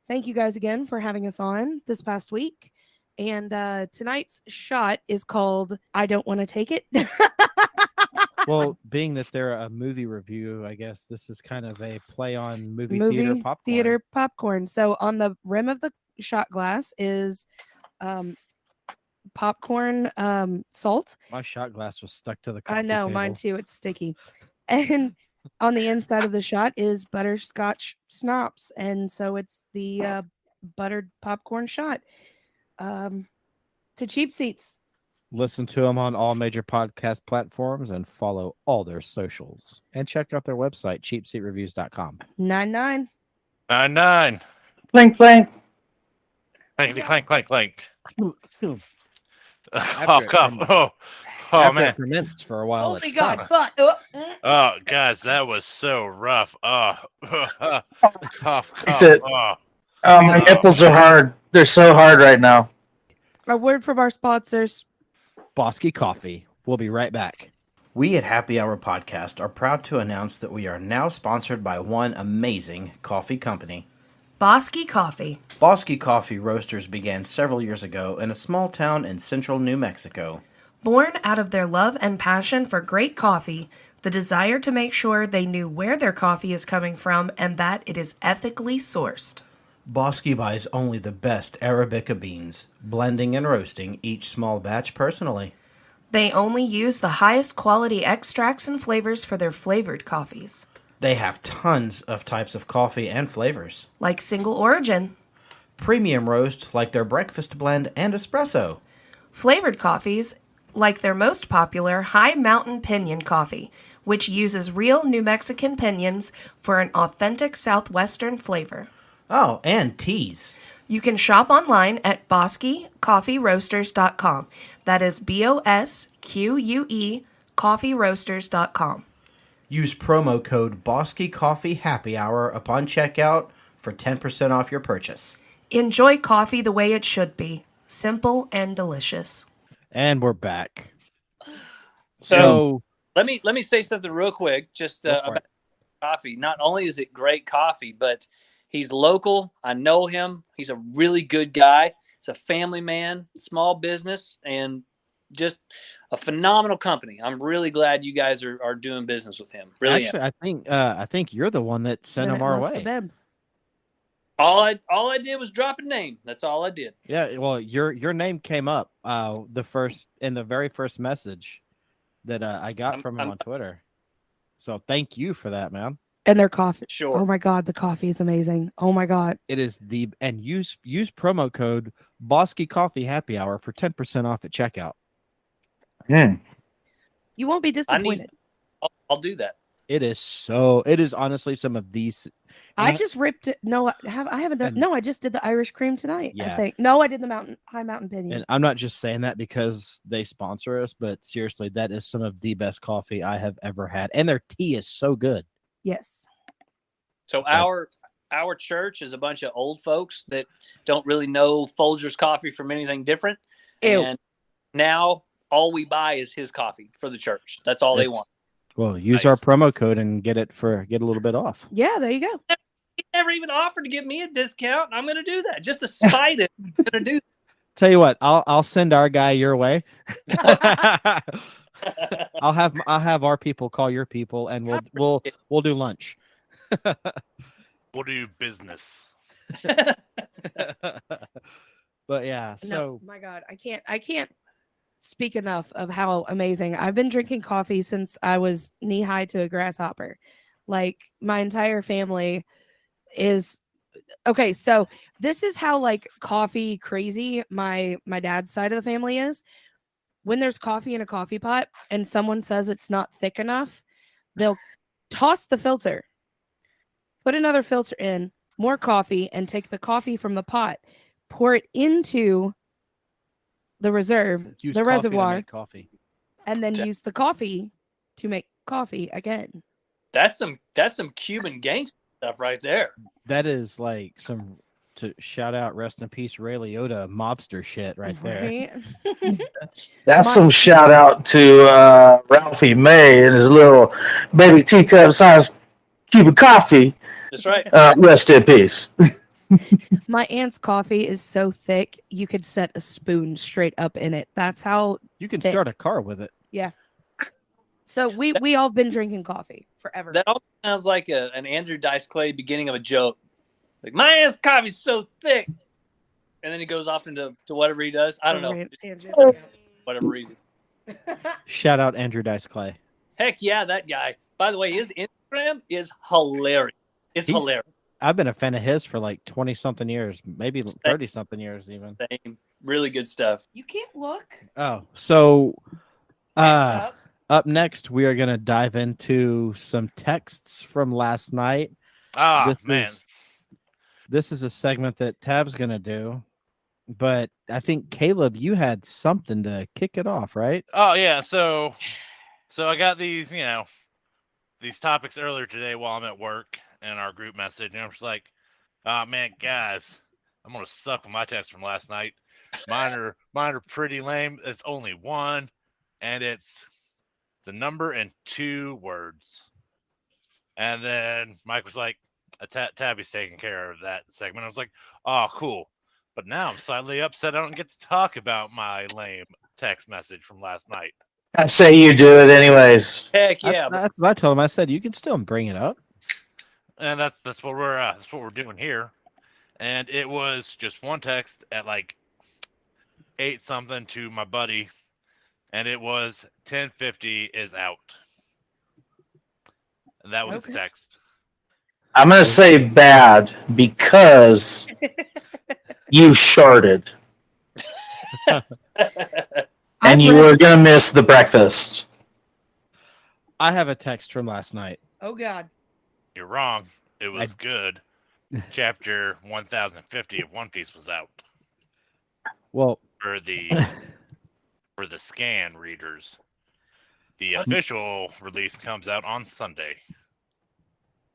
Thank you guys again for having us on this past week. And tonight's shot is called I Don't Want to Take It. Well, being that they're a movie review, I guess this is kind of a play on movie theater popcorn. So on the rim of the shot glass is popcorn salt. My shot glass was stuck to the I coffee know, table. mine too. It's sticky. And on the inside of the shot is butterscotch schnapps. And so it's the buttered popcorn shot. To Cheap Seats. Listen to them on all major podcast platforms and follow all their socials. And check out their website, cheapseatreviews.com. 99. 9-9. clink, clink. Clank, clank, clank, clank. After Cough, it cough. ferments- Oh After man. it ferments for a while. Holy it's God, tough. fuck. Oh, guys, that was so rough. Oh, cough, It's cough. a- Oh. My nipples are hard. They're so hard right now. A word from our sponsors. Bosky Coffee. We'll be right back. We at Happy Hour Podcast are proud to announce that we are now sponsored by one amazing coffee company. Bosky Coffee. Bosky Coffee Roasters began several years ago in a small town in central New Mexico. Born out of their love and passion for great coffee, the desire to make sure they knew where their coffee is coming from and that it is ethically sourced. Bosky buys only the best Arabica beans, blending and roasting each small batch personally. They only use the highest quality extracts and flavors for their flavored coffees, They have tons of types of coffee and flavors. like single origin, Premium roast like their breakfast blend and espresso. flavored coffees, like their most popular High Mountain Pinion coffee, which uses real New Mexican pinions for an authentic Southwestern flavor. Oh, and teas. You can shop online at boskycoffeeroasters.com. That is BOSQUE coffeeroasters.com. Use promo code Bosky Coffee Happy Hour upon checkout for 10% off your purchase. Enjoy coffee the way it should be. Simple and delicious. And we're back. So- Let me say something real quick just Go for about coffee. Not only is it great coffee, but he's local. I know him. He's a really good guy. He's a family man, small business, and just a phenomenal company. I'm really glad you guys are doing business with him. Really am. Actually, I think you're the one that sent Then them it our must have way. been. All I did was drop a name. That's all I did. Yeah, well, your name came up in the very first message that I got from him on Twitter. So thank you for that, man. And their coffee. Sure. Oh my God, the coffee is amazing. Oh my God. It is and use promo code Bosky Coffee Happy Hour for 10% off at checkout. You won't be disappointed. I'll do that. It is honestly some of these. I just ripped it. No, I haven't done. And- No, I just did the Irish cream tonight. I Yeah. think. No, I did the High Mountain Pinion. And I'm not just saying that because they sponsor us, but seriously, that is some of the best coffee I have ever had. And their tea is so good. Yes. So our church is a bunch of old folks that don't really know Folgers coffee from anything different. Ew. And now all we buy is his coffee for the church. That's all they It's- want. Well, use Nice. our promo code and get a little bit off. Yeah, there you go. He never even offered to give me a discount. I'm going to do that just to spite it. I'm going to do Tell you what, I'll send our guy your way. I'll have our people call your people, and we'll do lunch. We'll do business. that. But yeah, so No, my God, I can't speak enough of how amazing. I've been drinking coffee since I was knee high to a grasshopper. Like my entire family is okay. So this is how like coffee crazy my dad's side of the family is. When there's coffee in a coffee pot and someone says it's not thick enough, they'll toss the filter, put another filter in, more coffee, and take the coffee from the pot, pour it into the reserve, Use the coffee to reservoir, make coffee. and then use the coffee to make coffee again. That's some Cuban gangster stuff right there. That is like some to shout out, rest in peace, Ray Liotta mobster shit right there. Right? That's some shout out to Ralphie May and his little baby teacup size Cuban coffee. That's right. Rest in peace. My aunt's coffee is so thick you could set a spoon straight up in it. That's how. You can thick. start a car with it. So we all been drinking coffee forever. That all sounds like an Andrew Dice Clay beginning of a joke. Like, my ass coffee's so thick. And then he goes off into whatever he does. I don't know. Tangent. Whatever reason. Shout out Andrew Dice Clay. Heck yeah, that guy. By the way, his Instagram is hilarious. It's hilarious. I've been a fan of his for like 20 something years, maybe 30 something years even. Same. Really good stuff. You can't look. Oh, so Next up next we are going to dive into some texts from last night. This is a segment that Tab's going to do, but I think Caleb, you had something to kick it off, right? Oh yeah, so I got these, these topics earlier today while I'm at work in our group message, and I'm just like, oh man, guys, I'm gonna suck with my text from last night. Mine are pretty lame. It's only one, and it's the number and 2 words. And then Mike was like, Tabby's taking care of that segment. I was like, oh, cool. But now I'm slightly upset I don't get to talk about my lame text message from last night. I say you do it anyways. Heck yeah. That's what I told him. I said you can still bring it up, And that's what we're doing here. And it was just one text at like 8 something to my buddy, and it was 10:50 is out. And that was the text. I'm going to say bad because you sharded. And you were going to miss the breakfast. I have a text from last night. Oh God. You're wrong. It was good. Chapter 1050 of One Piece was out. Well, For the scan readers. The official release comes out on Sunday.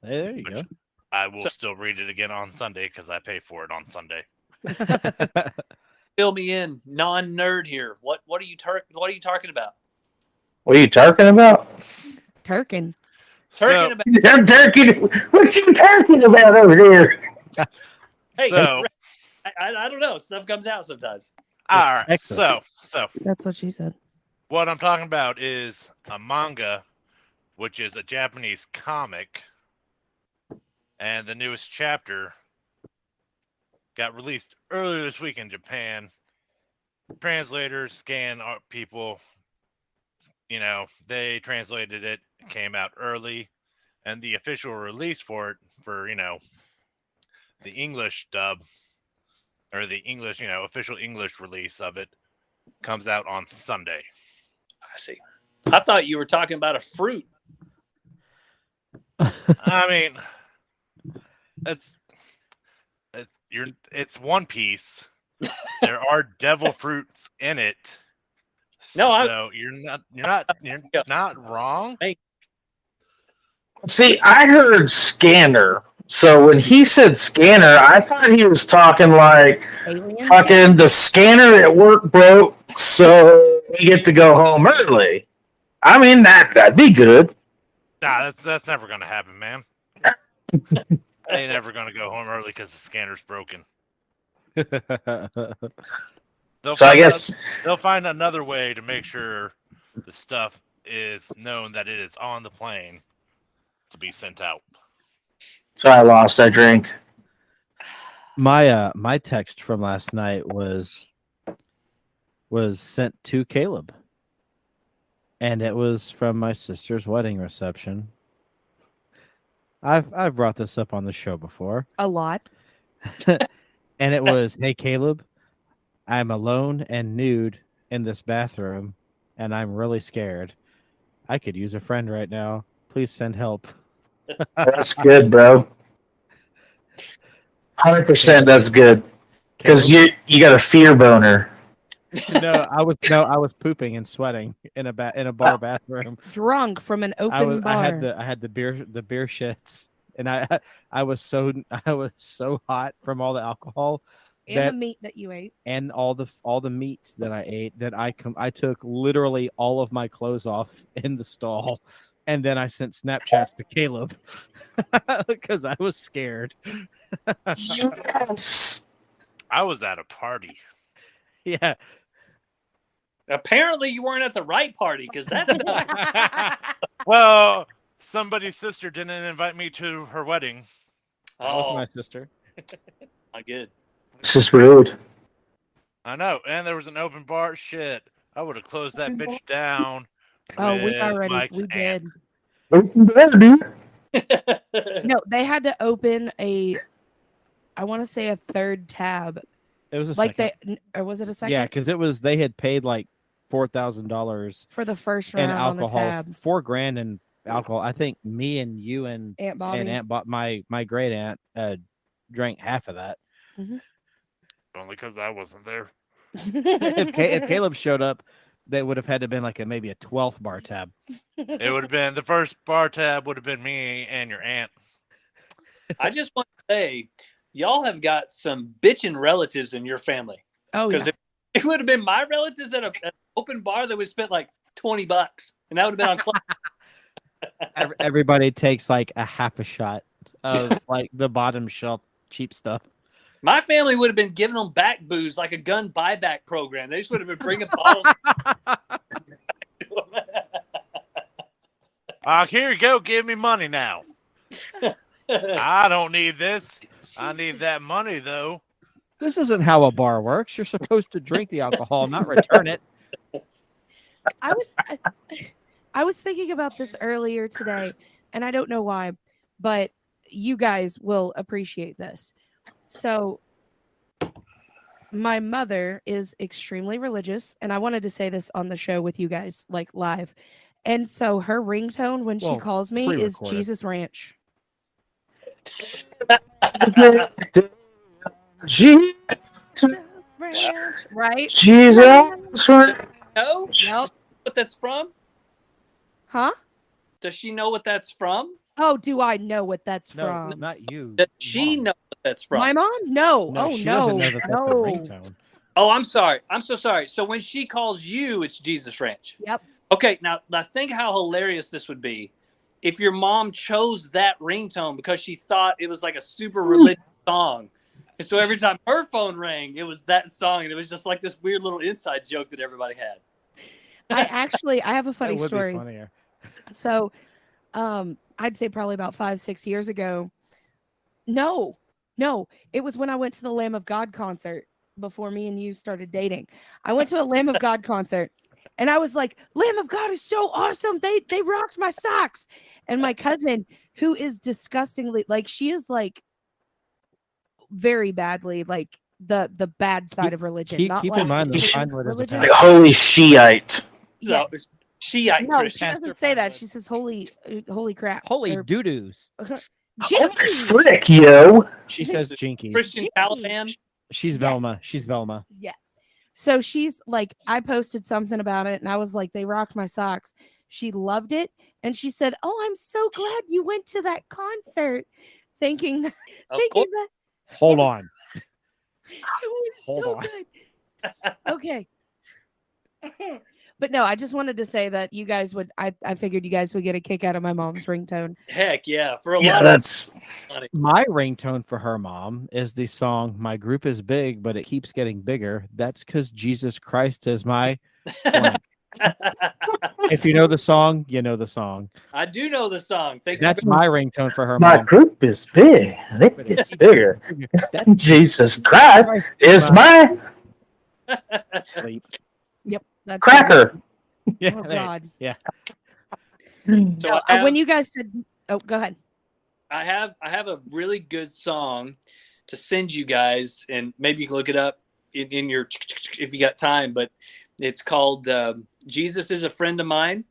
hey, there you go. I will still read it again on Sunday because I pay for it on Sunday. Fill me in, non-nerd here. What are you talking about? What are you talking about? Turkin. Talking about. I'm talking. What you talking about over there? Hey, So, I don't know. Stuff comes out sometimes. all right. Texas. So That's what she said. what I'm talking about is a manga, which is a Japanese comic, and the newest chapter got released earlier this week in Japan. Translators, scan people, they translated it. It came out early, and the official release for it, for the English dub, or the English, official English release of it, comes out on Sunday. I see. I thought you were talking about a fruit. I mean, it's One Piece. There are devil fruits in it. No, you're not wrong. See, I heard scanner. So when he said scanner, I thought he was talking like Alien? fucking the scanner at work broke, so we get to go home early. I mean, that'd be good. Nah, that's never gonna happen, man. I ain't never gonna go home early because the scanner's broken. So I guess they'll find another way to make sure the stuff is known that it is on the plane to be sent out. so. I lost. I drink. My text from last night was sent to Caleb, and it was from my sister's wedding reception. I've brought this up on the show before. A lot. And it was, hey Caleb, I'm alone and nude in this bathroom, and I'm really scared. I could use a friend right now. Please send help. That's good, bro. 100% that's good. Because you got a fear boner. No, I was pooping and sweating in a bar bathroom. Drunk from an open bar. I had the beer shits, and I was so hot from all the alcohol and the meat that you ate, and all the meat that I ate that I took literally all of my clothes off in the stall, and then I sent Snapchats to Caleb because I was scared. Yes. I was at a party. Yeah. Apparently, you weren't at the right party because that's Well, somebody's sister didn't invite me to her wedding. That was my sister. Not good. This is rude. I know, and there was an open bar. Shit, I would have closed that bitch down. Oh, we with already Mike's we aunt. did. Open bar, dude. No, they had to open I want to say a third tab. It was a Like second. or was it a second? Yeah, because they had paid like $4,000 For the first in round on the alcohol, tab. $4,000 in alcohol. I think me and you and Aunt Bobby. my great aunt drank half of that. Only because I wasn't there. If Caleb showed up, that would have had to been like maybe a 12th bar tab. It would have been the first bar tab. Would have been me and your aunt. I just want to say, y'all have got some bitchin' relatives in your family. Oh, Because yeah. if it would have been my relatives at an open bar, they would have spent like $20, and that would have been on club. Everybody takes like a half a shot of like the bottom shelf cheap stuff. My family would have been giving them back booze like a gun buyback program. They just would have been bringing bottles. Here you go. Give me money now. I don't need this. I need that money, though. This isn't how a bar works. You're supposed to drink the alcohol, not return it. I was thinking about this earlier today, and I don't know why, but you guys will appreciate this. So my mother is extremely religious, and I wanted to say this on the show with you guys, like live. And so her ringtone when she calls me is pre-recorded. Jesus Ranch. Jesus. Right? Jesus. No? Yep. What that's from? Huh? Does she know what that's from? Oh, do I know what that's No, from? not you. Does she know what that's from? My mom? No. No, Oh, she no. doesn't know that that's No. the ringtone. Oh, I'm sorry. I'm so sorry. So when she calls you, it's Jesus Ranch. Yep. Okay, now think how hilarious this would be if your mom chose that ringtone because she thought it was like a super religious song. And so every time her phone rang, it was that song. And it was just like this weird little inside joke that everybody had. I have a funny That would story. be funnier. So, I'd say probably about 5-6 years ago. No, it was when I went to the Lamb of God concert before me and you started dating. I went to a Lamb of God concert, and I was like, "Lamb of God is so awesome! They rocked my socks." And my cousin, who is disgustingly like, she is like very badly like the bad side of religion. Keep not in like mind that Christian Pinewood is a religion. Like pastor. holy Shiite. So, Yes. Shiite No, she Christian. doesn't say that. She says holy crap. Holy Or- doo-doos. Holy Jinkies. frick, yo. She says jinkies. Christian Taliban. She's Yes. Velma. She's Velma. Yeah. So she's like, I posted something about it and I was like, they rocked my socks. She loved it. And she said, "Oh, I'm so glad you went to that concert." Thinking Of that course. Hold on. it was Hold so on. good. Okay. But no, I just wanted to say that you guys would, I figured you guys would get a kick out of my mom's ringtone. Heck yeah. For a Yeah, lot that's of money. My ringtone for her mom is the song "My Group is Big, but it keeps getting bigger." That's because Jesus Christ is my blank. If you know the song, you know the song. I do know the song. Thank That's you. my ringtone for her my mom. group is big. And it gets bigger. That's Jesus Christ is my sleep. Yep. That's cracker. Yeah, Oh there- God. yeah. So No, I have, when you guys said, oh, go ahead. I have a really good song to send you guys, and maybe you can look it up in your if you got time. But it's called "Jesus is a Friend of Mine,"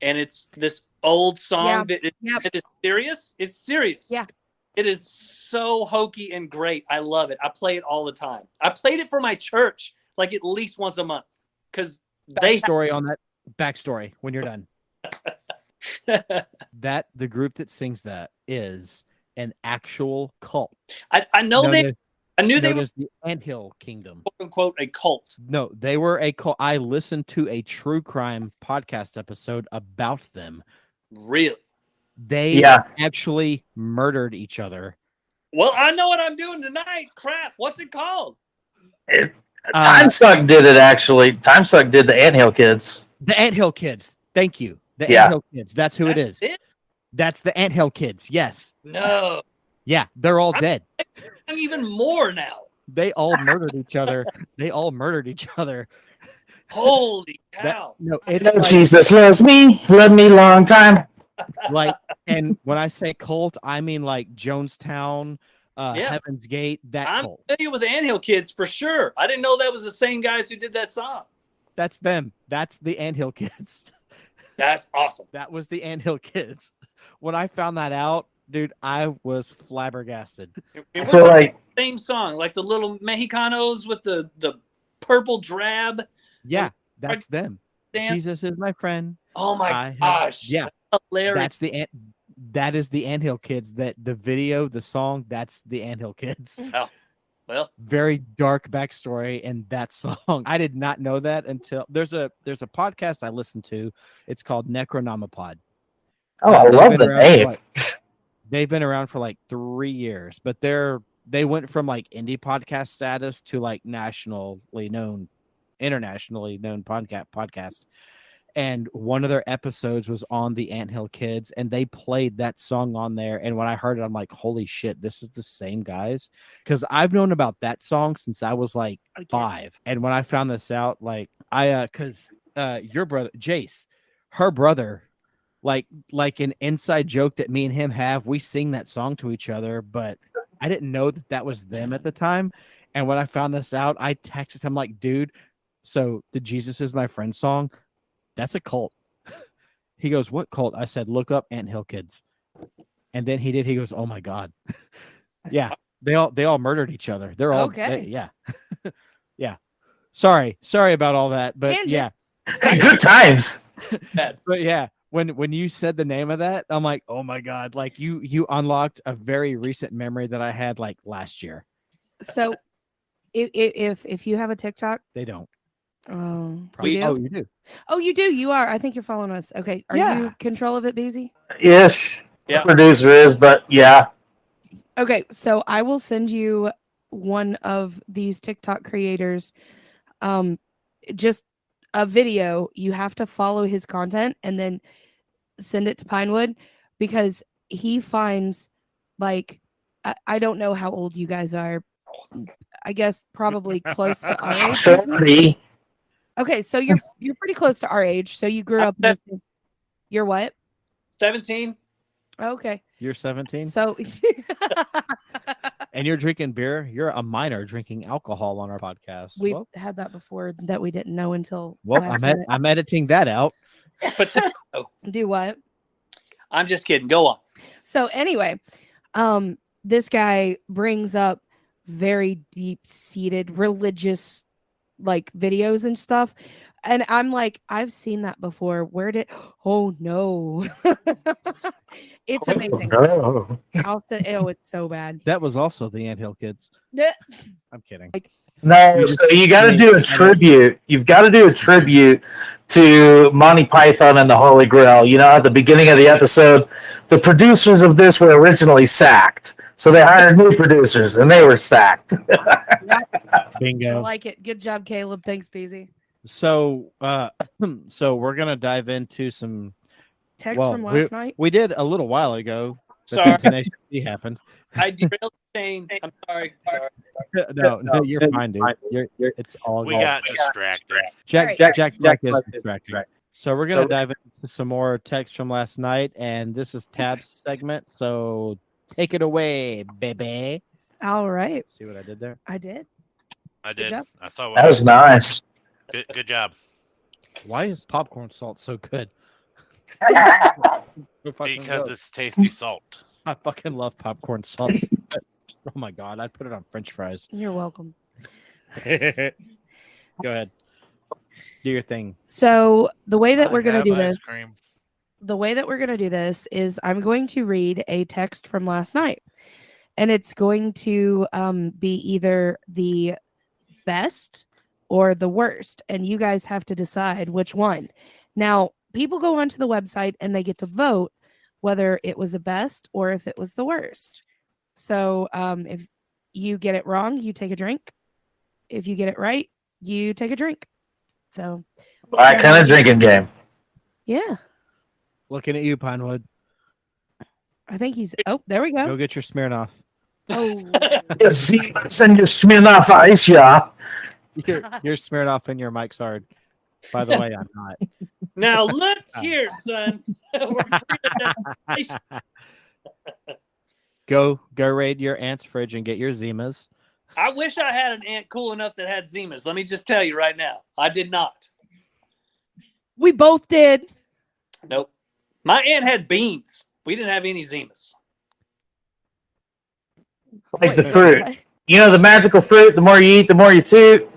and it's this old song Yeah. that Yep. it is serious. It's serious. Yeah. It is so hokey and great. I love it. I play it all the time. I played it for my church like at least once a month because they Backstory on that. Backstory when you're done. That the group that sings that is an actual cult. I know known they. as- I knew they known were as the Anthill Kingdom. quote unquote a cult. No, they were a cult. I listened to a true crime podcast episode about them. Really? They Yeah. actually murdered each other. Well, I know what I'm doing tonight. Crap. What's it called? Time Suck did it actually. Time Suck did the Anthill Kids. The Anthill Kids. Thank you. The Yeah. Anthill Kids. That's who it is. That's it? That's the Anthill Kids. Yes. No. Yeah, they're all I'm- dead. I'm even more now. They all murdered each other. They all murdered each other. Holy That- cow. no, I it's know like, Jesus loves me long time. like, and when I say cult, I mean like Jonestown, Yeah. Heaven's Gate, that I'm cult. familiar with the Anthill Kids for sure. I didn't know that was the same guys who did that song. That's them. That's the Anthill Kids. That's awesome. That was the Anthill Kids. When I found that out, dude, I was flabbergasted. It So was like, the same song, like the little Mexicanos with the purple drab Yeah, that's them. dance. Jesus is my friend. Oh my I have- gosh. yeah, That's hilarious. that's that is the Anthill Kids. That the video, the song, that's the Anthill Kids. Well, Very dark backstory in that song. I did not know that until there's a podcast I listened to. It's called Necronomipod. oh, I They've love been the around for name. like- they've been around for like 3 years, but they went from like indie podcast status to like internationally known podcast. And one of their episodes was on the Anthill Kids, and they played that song on there. And when I heard it, I'm like, holy shit, this is the same guys. Because I've known about that song since I was like 5. And when I found this out, like because your brother, Jace, her brother, like an inside joke that me and him have, we sing that song to each other, but I didn't know that was them at the time. And when I found this out, I texted him like, dude, so the Jesus is my friend song, that's a cult. He goes, what cult? I said, look up Anthill Kids. And then he did. He goes, oh my God. Yeah. They all murdered each other. They're all Okay. yeah. Yeah. Sorry about all that. But Tangent. yeah. Good times. But yeah, when you said the name of that, I'm like, oh my God. Like you unlocked a very recent memory that I had like last year. So if you have a TikTok, They don't. you do? Oh, you do. Oh, you do. You are. I think you're following us. Okay. Are Yeah. you control of it, Beezy? Ish. Yeah. Producer is, but yeah. Okay. So I will send you one of these TikTok creators. Just a video. You have to follow his content and then send it to Pinewood because he finds like I don't know how old you guys are. I guess probably close to our age. 30. Okay, so you're pretty close to our age. So you grew up. You're what? 17. Okay, You're 17 so and you're drinking beer. You're a minor drinking alcohol on our podcast. we've Well, had that before that we didn't know until. well last I'm, minute. I'm editing that out. But Do what? I'm just kidding. Go on. So anyway, this guy brings up very deep-seated religious like videos and stuff. And I'm like, I've seen that before. Where did oh no. It's amazing. Oh, I'll say, oh, it's so bad. That was also the Anthill Kids. Yeah. I'm kidding. no, so you got to do a tribute. You've got to do a tribute to Monty Python and the Holy Grail. You know, at the beginning of the episode, the producers of this were originally sacked. So they hired new producers and they were sacked. I Bingo. like it. Good job, Caleb. Thanks, Beezy. So so we're gonna dive into some Text Well, from last night. we did a little while ago. But Sorry. then Tenacious D happened. I derailed the chain. I'm sorry. No, you're fine, dude. You're it's all We good. got distracted. Jack Alright. Black is distracted. So we're gonna dive into some more text from last night, and this is Tab's segment. So take it away, baby. All right. See what I did there? I did. I did. job. I saw That what. was nice. Good job. Why is popcorn salt so good? Because it's tasty salt. I fucking love popcorn sauce. Oh my god, I'd put it on French fries. You're welcome. Go ahead. Do your thing. So the way that I we're gonna have do ice this, cream. the way that we're gonna do this is I'm going to read a text from last night, and it's going to be either the best or the worst, and you guys have to decide which one. Now, people go onto the website and they get to vote whether it was the best or if it was the worst. So if you get it wrong, you take a drink. If you get it right, you take a drink. So That kind of drinking game. yeah, Looking at you, Pinewood. I think he's. Oh, there we Go go. get your Smirnoff. Oh, Yes, send your Smirnoff Ice, yeah. You're Smirnoff and your Mike's hard. By the way, I'm not. Now look here, son. We're free to Go raid your aunt's fridge and get your Zimas. I wish I had an aunt cool enough that had Zimas. Let me just tell you right now, I did not. we both did. Nope. My aunt had beans. We didn't have any Zimas. Like the fruit. You know the magical fruit, the more you eat, the more you toot.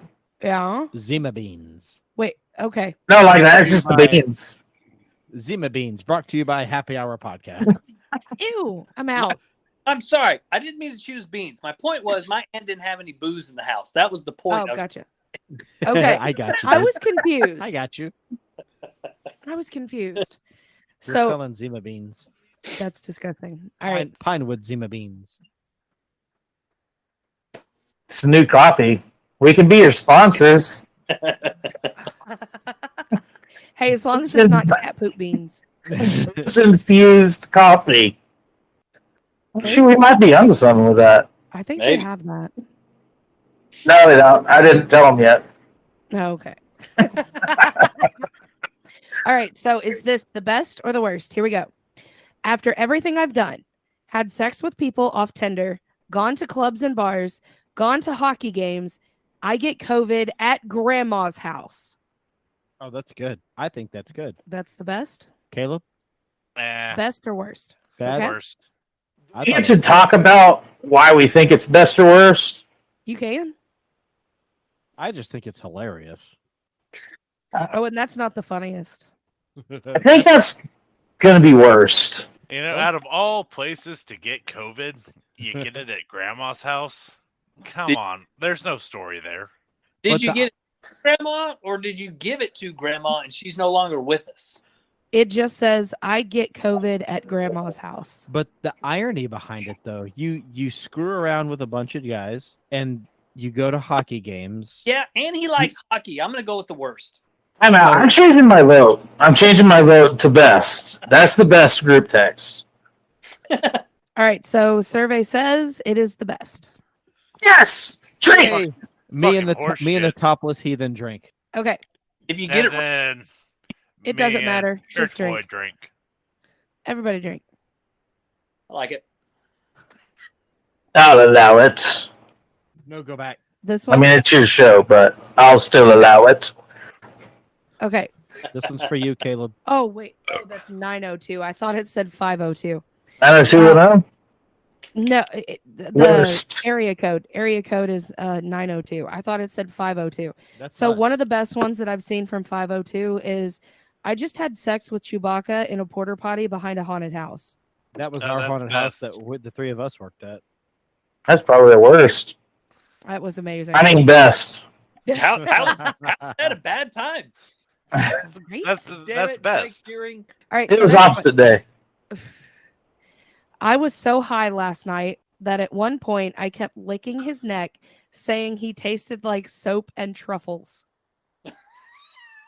Yeah. Zima beans. Wait. Okay. No, like that. It's just the beans. Zima beans brought to you by Happy Hour Podcast. Ew. I'm out. I'm sorry. I didn't mean to choose beans. My point was my aunt didn't have any booze in the house. That was the point. Oh, of gotcha. Okay. I got you. I dude. was confused. I got you. I was confused. You're So selling Zima beans. that's disgusting. All right. Pinewood Zima beans. It's a new coffee. We can be your sponsors. Hey, as long as it's not cat poop beans. It's infused coffee. I'm sure we might be onto something with that. I think Maybe. they have that. No, they don't. I didn't tell them yet. Oh, okay. All right. So is this the best or the worst? Here we go. After everything I've done, had sex with people off Tinder, gone to clubs and bars, gone to hockey games, I get COVID at grandma's house. Oh, that's good. I think that's good. That's the best? Caleb? Best or worst? Bad? Okay. Worst. I We thought get to talk about why we think it's best or worst. You can. I just think it's hilarious. Oh, and that's not the funniest. I think that's going to be worst. You know, out of all places to get COVID, you get it at grandma's house. Come on. There's no story there. Did What you the- get it to grandma or did you give it to grandma and she's no longer with us? It just says I get COVID at grandma's house. But the irony behind it, though, you screw around with a bunch of guys and you go to hockey games. Yeah, and he likes hockey. I'm going to go with the worst. I'm out. I'm changing my vote. I'm changing my vote to best. That's the best group text. All right. So survey says it is the best. Yes. Drink. Hey, me and the horseshit. topless heathen drink. Okay. If you get And it then It me doesn't and matter. Just Church boy drink. drink. Everybody drink. I like it. I'll allow it. No, go back. This I one? mean, it's your show, but I'll still allow it. Okay. This one's for you, Caleb. Oh, wait. Oh, that's 902. I thought it said 502. I don't see what I'm. No, the Worst. area code is 902. I thought it said 502. That's So us. one of the best ones that I've seen from 502 is I just had sex with Chewbacca in a porta potty behind a haunted house. that was Oh, our that's haunted house best. that the three of us worked at. That's probably the worst. That was amazing. I mean, best. How was that a bad time? Right? That's best. All right. It so was next one. opposite day. I was so high last night that at one point I kept licking his neck, saying he tasted like soap and truffles.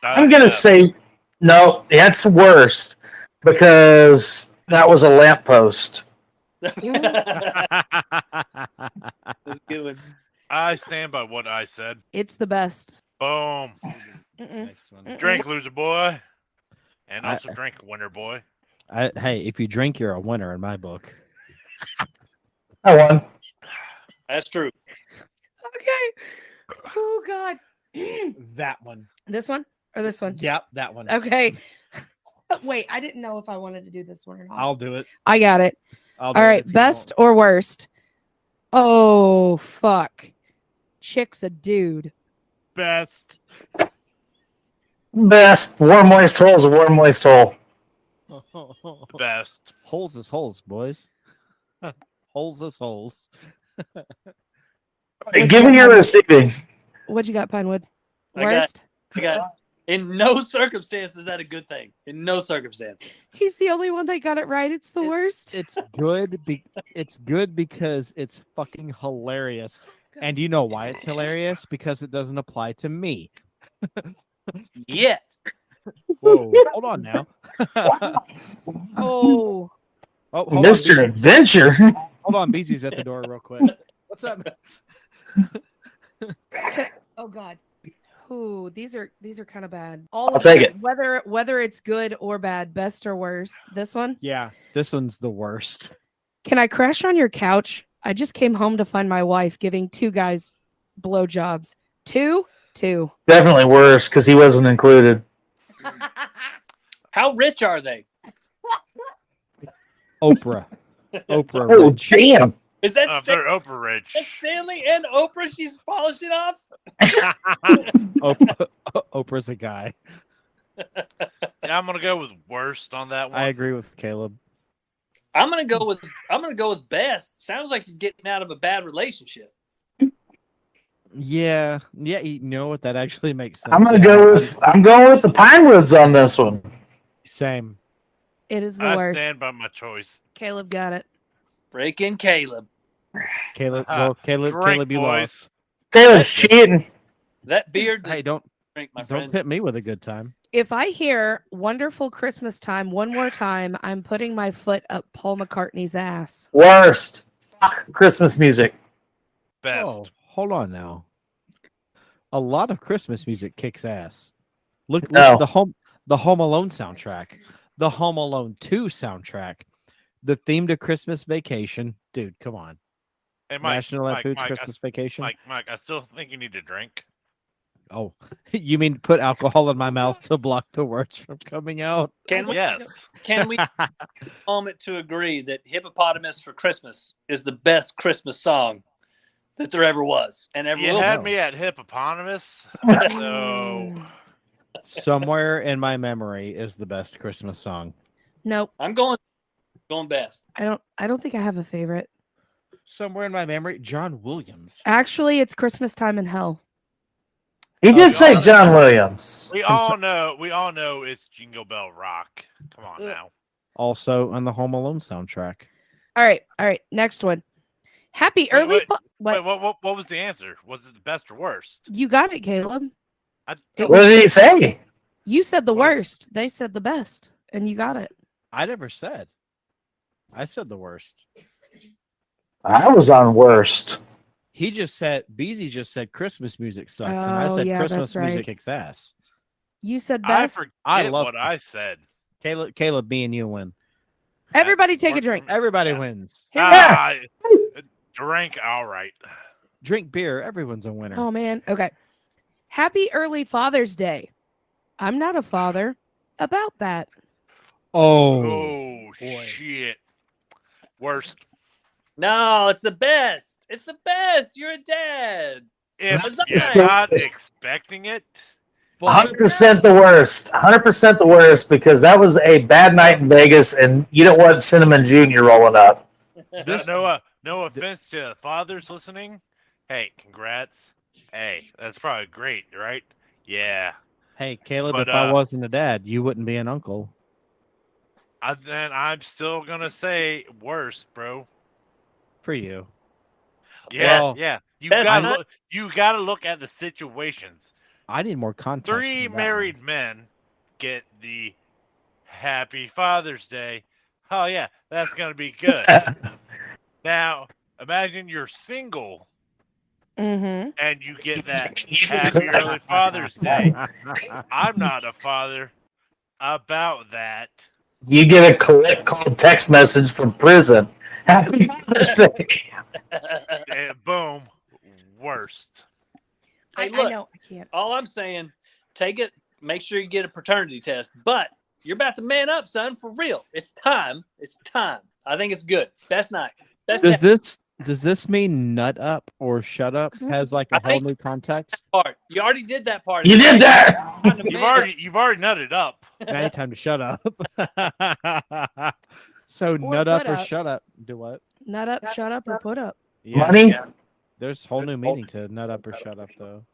I'm going to say, no, that's worst because that was a lamppost. I stand by what I said. It's the best. Boom. Mm-mm. Next one. Mm-mm. Drink, loser boy. And I- also drink, winner boy. Hey, if you drink, you're a winner in my book. I won. That's true. Okay. Oh God. That one. This one or this one? Yep, that one. Okay. Wait, I didn't know if I wanted to do this one or not. I'll do it. I got it. I'll do All it right, if you best or worst? Oh, fuck. Chick's a dude. Best. Best. Warm, moist hole is a warm, moist hole. The best. Holes is holes, boys. Holes is holes. Giving or receiving? What you got, Pinewood? I got- Worst? I got, in no circumstance is that a good thing. In no circumstance. He's the only one that got it right. It's the worst. It's good. It's good because it's fucking hilarious. And you know why it's hilarious? Because it doesn't apply to me. Yet. Whoa, hold on now. Oh. Oh, hold Mr. on, Adventure. hold on, Beezy's at the door real quick. What's up? Oh God. Ooh, these are kind of bad. I'll take it. Whether it's good or bad, best or worst. This one. Yeah, this one's the worst. Can I crash on your couch? I just came home to find my wife giving 2 guys blowjobs. 2? Definitely worse because he wasn't included. How rich are they? Oprah. Oprah. Oh, Rich. damn. Is that They're Oprah rich. that's Stanley and Oprah? She's polishing off. Oprah's a guy. Yeah, I'm gonna go with worst on that one. I agree with Caleb. I'm gonna go with best. Sounds like you're getting out of a bad relationship. Yeah, you know what? That actually makes sense. I'm Yeah, going with the Pinewoods on this one. same. It is the I worst. stand by my choice. Caleb got it. Breaking Caleb. Caleb. Well, Drink, Caleb, you boys. lost. Caleb's cheating. That beard does Hey, don't drink, my don't friend. tip me with a good time. If I hear "Wonderful Christmas Time" one more time, I'm putting my foot up Paul McCartney's ass. Worst. Fuck Christmas music. Best. Oh, hold on now. A lot of Christmas music kicks ass. Look No. at the Home Alone soundtrack, the Home Alone 2 soundtrack, the theme to Christmas Vacation. Dude, come on. Hey, Mike, National Lampoon's Christmas Vacation. Mike, I still think you need to drink. Oh, you mean put alcohol in my mouth to block the words from coming out? Can we Yes. moment to agree that "Hippopotamus for Christmas" is the best Christmas song that there ever was and ever You will had be? me at hippopotamus. So Somewhere in my memory is the best Christmas song. Nope. I'm going best. I don't think I have a favorite. Somewhere in my memory, John Williams. Actually, it's Christmas Time in Hell. He did Oh, say God. John Williams. we all know it's Jingle Bell Rock. Come on now. Also on the Home Alone soundtrack. All right. Next one. Happy Wait, early. What? Wait, what was the answer? Was it the best or worst? You got it, Caleb. What did he say? You said the worst. They said the best, and you got it. I never said. I said the worst. I was on worst. He just said, Beezy just said Christmas music sucks, and I Oh, said yeah, Christmas that's right. music kicks ass. You said I best. forget I love what I said. Caleb, me and you win. Everybody take a Worked drink. for me. Everybody Yeah. wins. Here we Ah, drink, all right. Drink beer. Everyone's a winner. Oh man. Okay. Happy early Father's Day. I'm not a father. About that. Oh, Oh, boy. shit. Worst. No, it's the best. It's the best. You're a dad. If That's you're right. not expecting it, 100% the worst. 100% the worst because that was a bad night in Vegas and you don't want Cinnamon Jr. rolling up. no offense to fathers listening. Hey, congrats. Hey, that's probably great, right? Yeah. Hey, Caleb, But, if I wasn't a dad, you wouldn't be an uncle. Then I'm still gonna say worst, bro. For you. Yeah, Well, yeah. You that's gotta not- look. You gotta look at the situations. I need more context. 3 than that married men get the Happy Father's Day. Oh yeah, that's gonna be good. Now imagine you're single Mm-hmm. and you get that Happy Early Father's Day. one. I'm not a father. About that. You get a collect call text message from prison. Happy Father's Day. And boom, worst. Hey, I look. know I can't. All I'm saying, take it. Make sure you get a paternity test. But You're about to man up, son, for real. It's time. It's time. I think it's good. Best night. Best Does this mean nut up or shut up has like a I whole think- new context? part. You already did that part. You did that. You've already nutted up. Now it's time to shut up. So nut up or shut up. Do what? Nut up, shut up, or put up. Yeah, Money. there's whole new meaning to nut up or shut up though.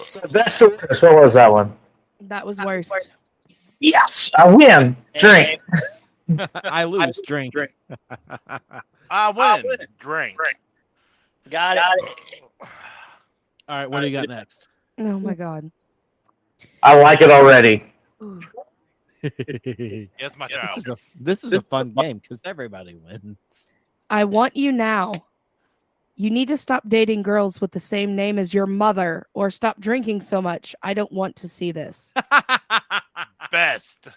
So best or worst, what was that one? That was worst. Yes, I win. Drink. I lose. Drink. I win. Drink. Got it. All right, what do you got next? Oh my god. I like it already. Ooh. Yes, my child. This is a fun game because everybody wins. I want you now. You need to stop dating girls with the same name as your mother or stop drinking so much. I don't want to see this. Best.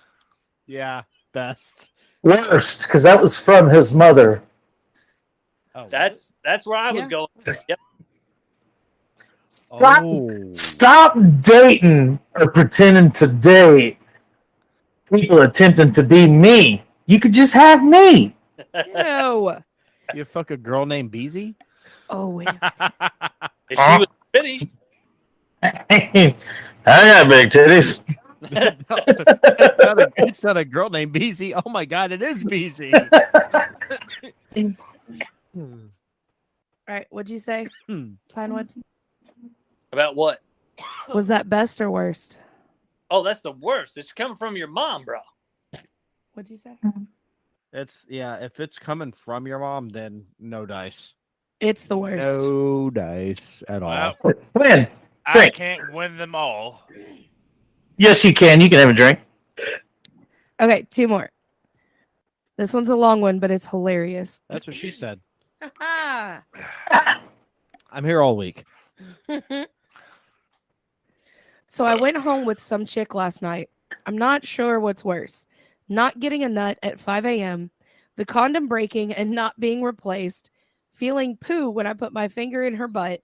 Yeah, best. Worst, because that was from his mother. Oh, That's where I was Yeah. going. Yep. oh. Stop dating or pretending to date people attempting to be me. You could just have me. Ew. You fuck a girl named Beezy? Oh, wait. If she was pretty, I got big titties. It's not a girl named Beezy. Oh my god, it is Beezy. All right, what'd you say, Pinewood? about what? Was that best or worst? Oh, that's the worst. It's coming from your mom, bro. What'd you say? It's if it's coming from your mom, then no dice. It's the worst. No dice at all. Well, Win. I Drink. can't win them all. Yes, you can. You can have a drink. Okay, two more. This one's a long one, but it's hilarious. That's what she said. Ah. I'm here all week. So I went home with some chick last night. I'm not sure what's worse. Not getting a nut at 5 a.m., the condom breaking and not being replaced, feeling poo when I put my finger in her butt,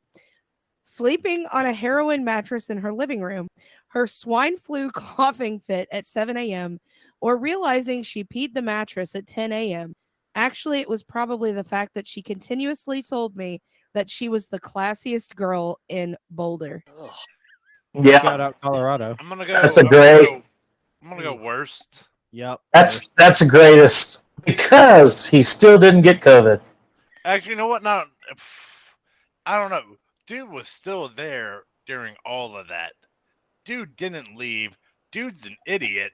sleeping on a heroin mattress in her living room, her swine flu coughing fit at 7 a.m., or realizing she peed the mattress at 10 a.m. Actually, it was probably the fact that she continuously told me that she was the classiest girl in Boulder. Yeah, Shout out Colorado. I'm gonna go. That's a great- I'm gonna go worst. Yep. that's the greatest because he still didn't get COVID. Actually, you know what? No, I don't know. Dude was still there during all of that. Dude didn't leave. Dude's an idiot.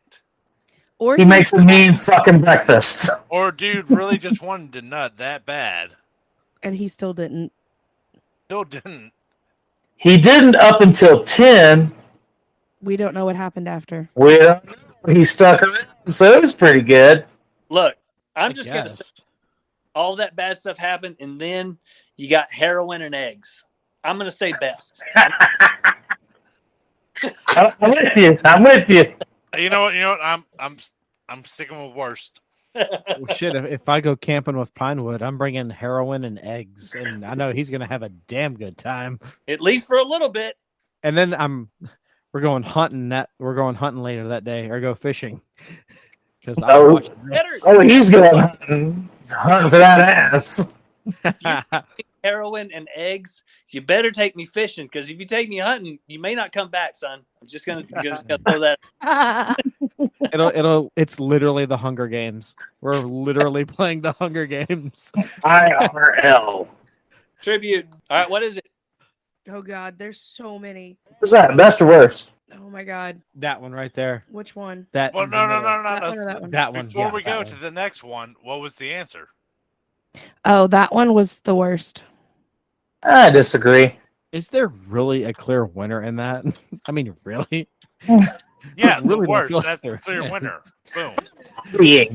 Or He makes a mean fucking breakfast. Or dude really just wanted to nut that bad. and he still didn't. Still didn't. He didn't up until 10. We don't know what happened after. We don't know. He stuck around, so it was pretty good. Look, I'm I just going to say guess. all that bad stuff happened, and then you got heroin and eggs. I'm going to say best. I'm with you. I'm with you. You know what? I'm sticking with worst. Well, shit, if I go camping with Pinewood, I'm bringing heroin and eggs, and I know he's gonna have a damn good time. At least for a little bit. And then we're going hunting later that day, or go fishing. Because Oh. Better Oh, he's going hunting for that ass. heroin and eggs. You better take me fishing, because if you take me hunting, you may not come back, son. I'm just gonna throw that. It's literally the Hunger Games. We're literally playing the Hunger Games. IRL. Tribute. All right, what is it? Oh God, there's so many. What's that? Best or worst? Oh my God, That one right there. which one? That Well, in the no. middle. That one or that one? That one. Before yeah, we that go one. to the next one, what was the answer? Oh, that one was the worst. I disagree. Is there really a clear winner in that? I mean, really? Yeah, the really don't worst. feel like That's the there clear is. winner. Boom.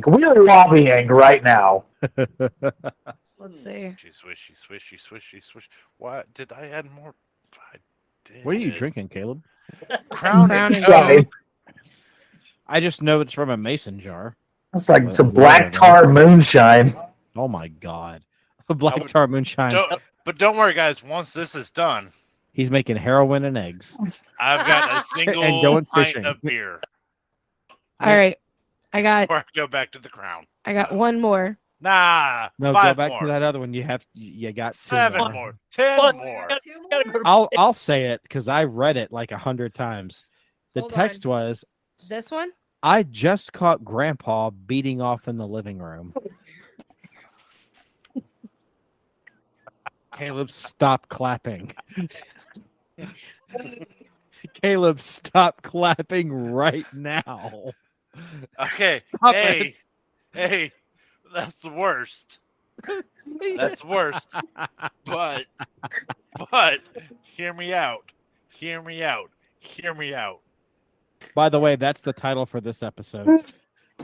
We're lobbying right now. Let's see. Swishy. What did I add more? I did. What are you drinking, Caleb? Crown Crown and and Sorry. Coke. I just know it's from a mason jar. It's like some black tar moonshine. Oh my god. A black tar moonshine. But don't worry, guys. Once this is done, He's making heroin and eggs. I've got a And single going pint fishing. of beer. All right. I got Before I go back to the crown. one more. Nah. No, 5 go back more. to that other one. You got 2 7 more. 10 What? more. Gotta go to I'll say it because I read it like 100 times. The Hold text was, This one? I just caught Grandpa beating off in the living room. Caleb, stop clapping. Caleb, stop clapping right now. Okay. Stop hey. Hey. That's the worst. That's the worst. But hear me out. Hear me out. Hear me out. By the way, that's the title for this episode.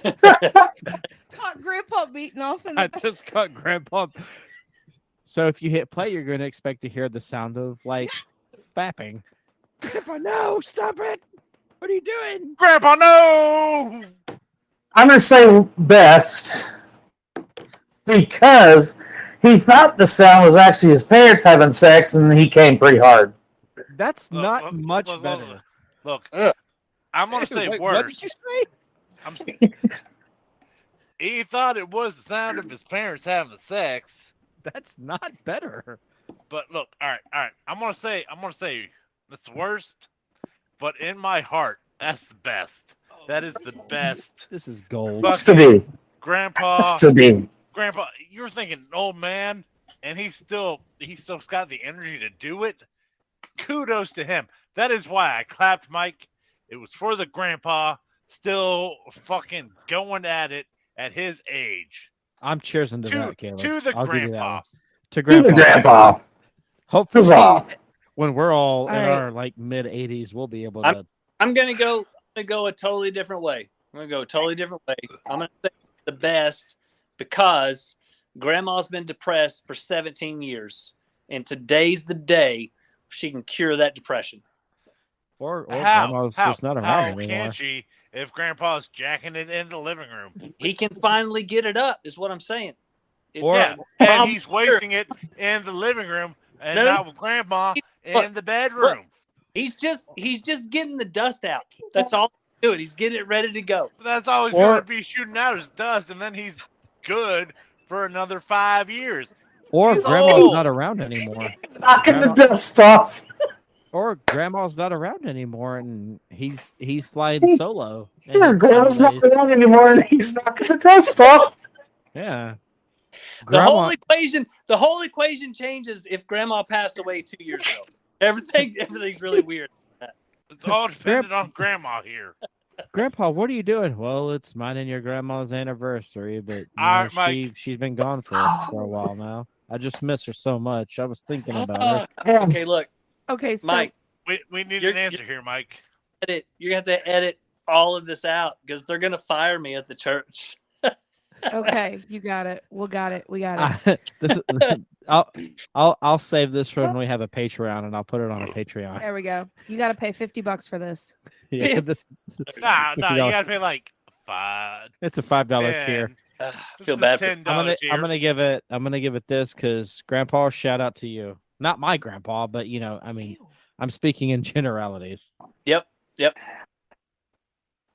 Caught Grandpa beating off in I the just caught Grandpa. So if you hit play, you're going to expect to hear the sound of like fapping. Grandpa, no, stop it! What are you doing? Grandpa, no! I'm going to say best because he thought the sound was actually his parents having sex, and he came pretty hard. That's not Look, much look, better. Look, Ugh. I'm gonna say Wait, worse. what did you say? He thought it was the sound of his parents having sex, That's not better. but look, all right. I'm gonna say that's the worst, but in my heart, that's the best. That is the best. This is gold. Fuck. It's to be. Grandpa, It's to be. Grandpa, you're thinking old man, and he's still got the energy to do it. Kudos to him. That is why I clapped, Mike. It was for the grandpa still fucking going at it at his age. I'm cheersing to that, Caleb. To the I'll give you that grandpa. one. To To the Grandpa. grandpa. Hopefully, Huzzah. when we're all in All right. our like mid 80s, we'll be able to. I'm gonna go a totally different way. I'm gonna go a totally different way. I'm gonna say the best because Grandma's been depressed for 17 years, and today's the day she can cure that depression. Or How? Grandma's How? just not How around anymore. can she if Grandpa's jacking it in the living room? He can finally get it up, is what I'm saying. Or- Yeah, and he's wasting it in the living room and No. not with Grandma in Look, the bedroom. He's just getting the dust out. That's all he's doing. He's getting it ready to go. That's all he's Or- going to be shooting out is dust, and then he's good for another 5 years. Or He's Grandma's old. not around anymore. Knocking the Grandma- dust off. Or Grandma's not around anymore, and he's flying solo. and Your he's grandma's finding not ways- around anymore, and he's knocking the dust off. Yeah. The Grandma, whole equation changes if Grandma passed away 2 years ago. Everything's really weird. It's all dependent on Grandma here. Grandpa, what are you doing? Well, it's mine and your grandma's anniversary, but you All know, right, Mike. she's been gone for a while now. I just miss her so much. I was thinking about her. Okay, look, Okay, so Mike, We need You're- an answer here, Mike. you're gonna have to edit all of this out because they're gonna fire me at the church. okay, you got it. We got it. This is, I'll save this for when we have a Patreon, and I'll put it on a Patreon. There we go. You got to pay $50 for this. Yeah, this, Nah, you $50. gotta pay like $5. It's a $5 tier. I This feel is a bad for $10 tier. I'm gonna give it this because Grandpa, shout out to you. Not my grandpa, but you know, I mean, I'm speaking in generalities. Yep.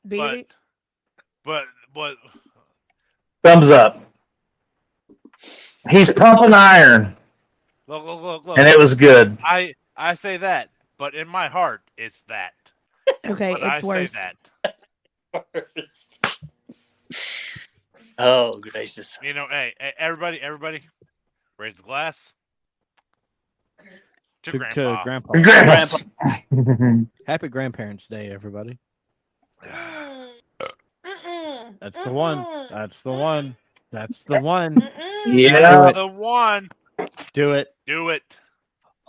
Beezy? but Thumbs up. He's pumping iron, look. and it was good. I say that, but in my heart, it's that. Okay, But I it's worse. say that. first. Oh gracious! You know, hey, everybody, raise the glass to Grandpa. Grandpa. Congrats. Happy Grandparents' Day, everybody. That's the one. That's the one. That's the one. Yeah. The one. Do it. Do it.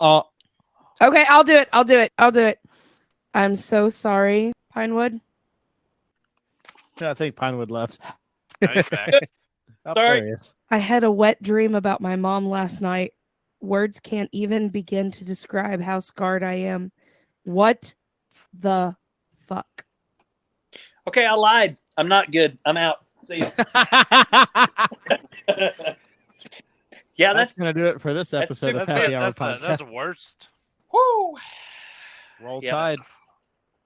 Oh, Okay, I'll do it. I'm so sorry, Pinewood. I think Pinewood left. Nice back. Oh, Sorry. there he is. I had a wet dream about my mom last night. Words can't even begin to describe how scarred I am. What the fuck? Okay, I lied. I'm not good. I'm out. See you. Yeah, That's gonna do it for this episode of That's Happy Hour the Podcast. worst. Whoo! Roll Yeah. Tide.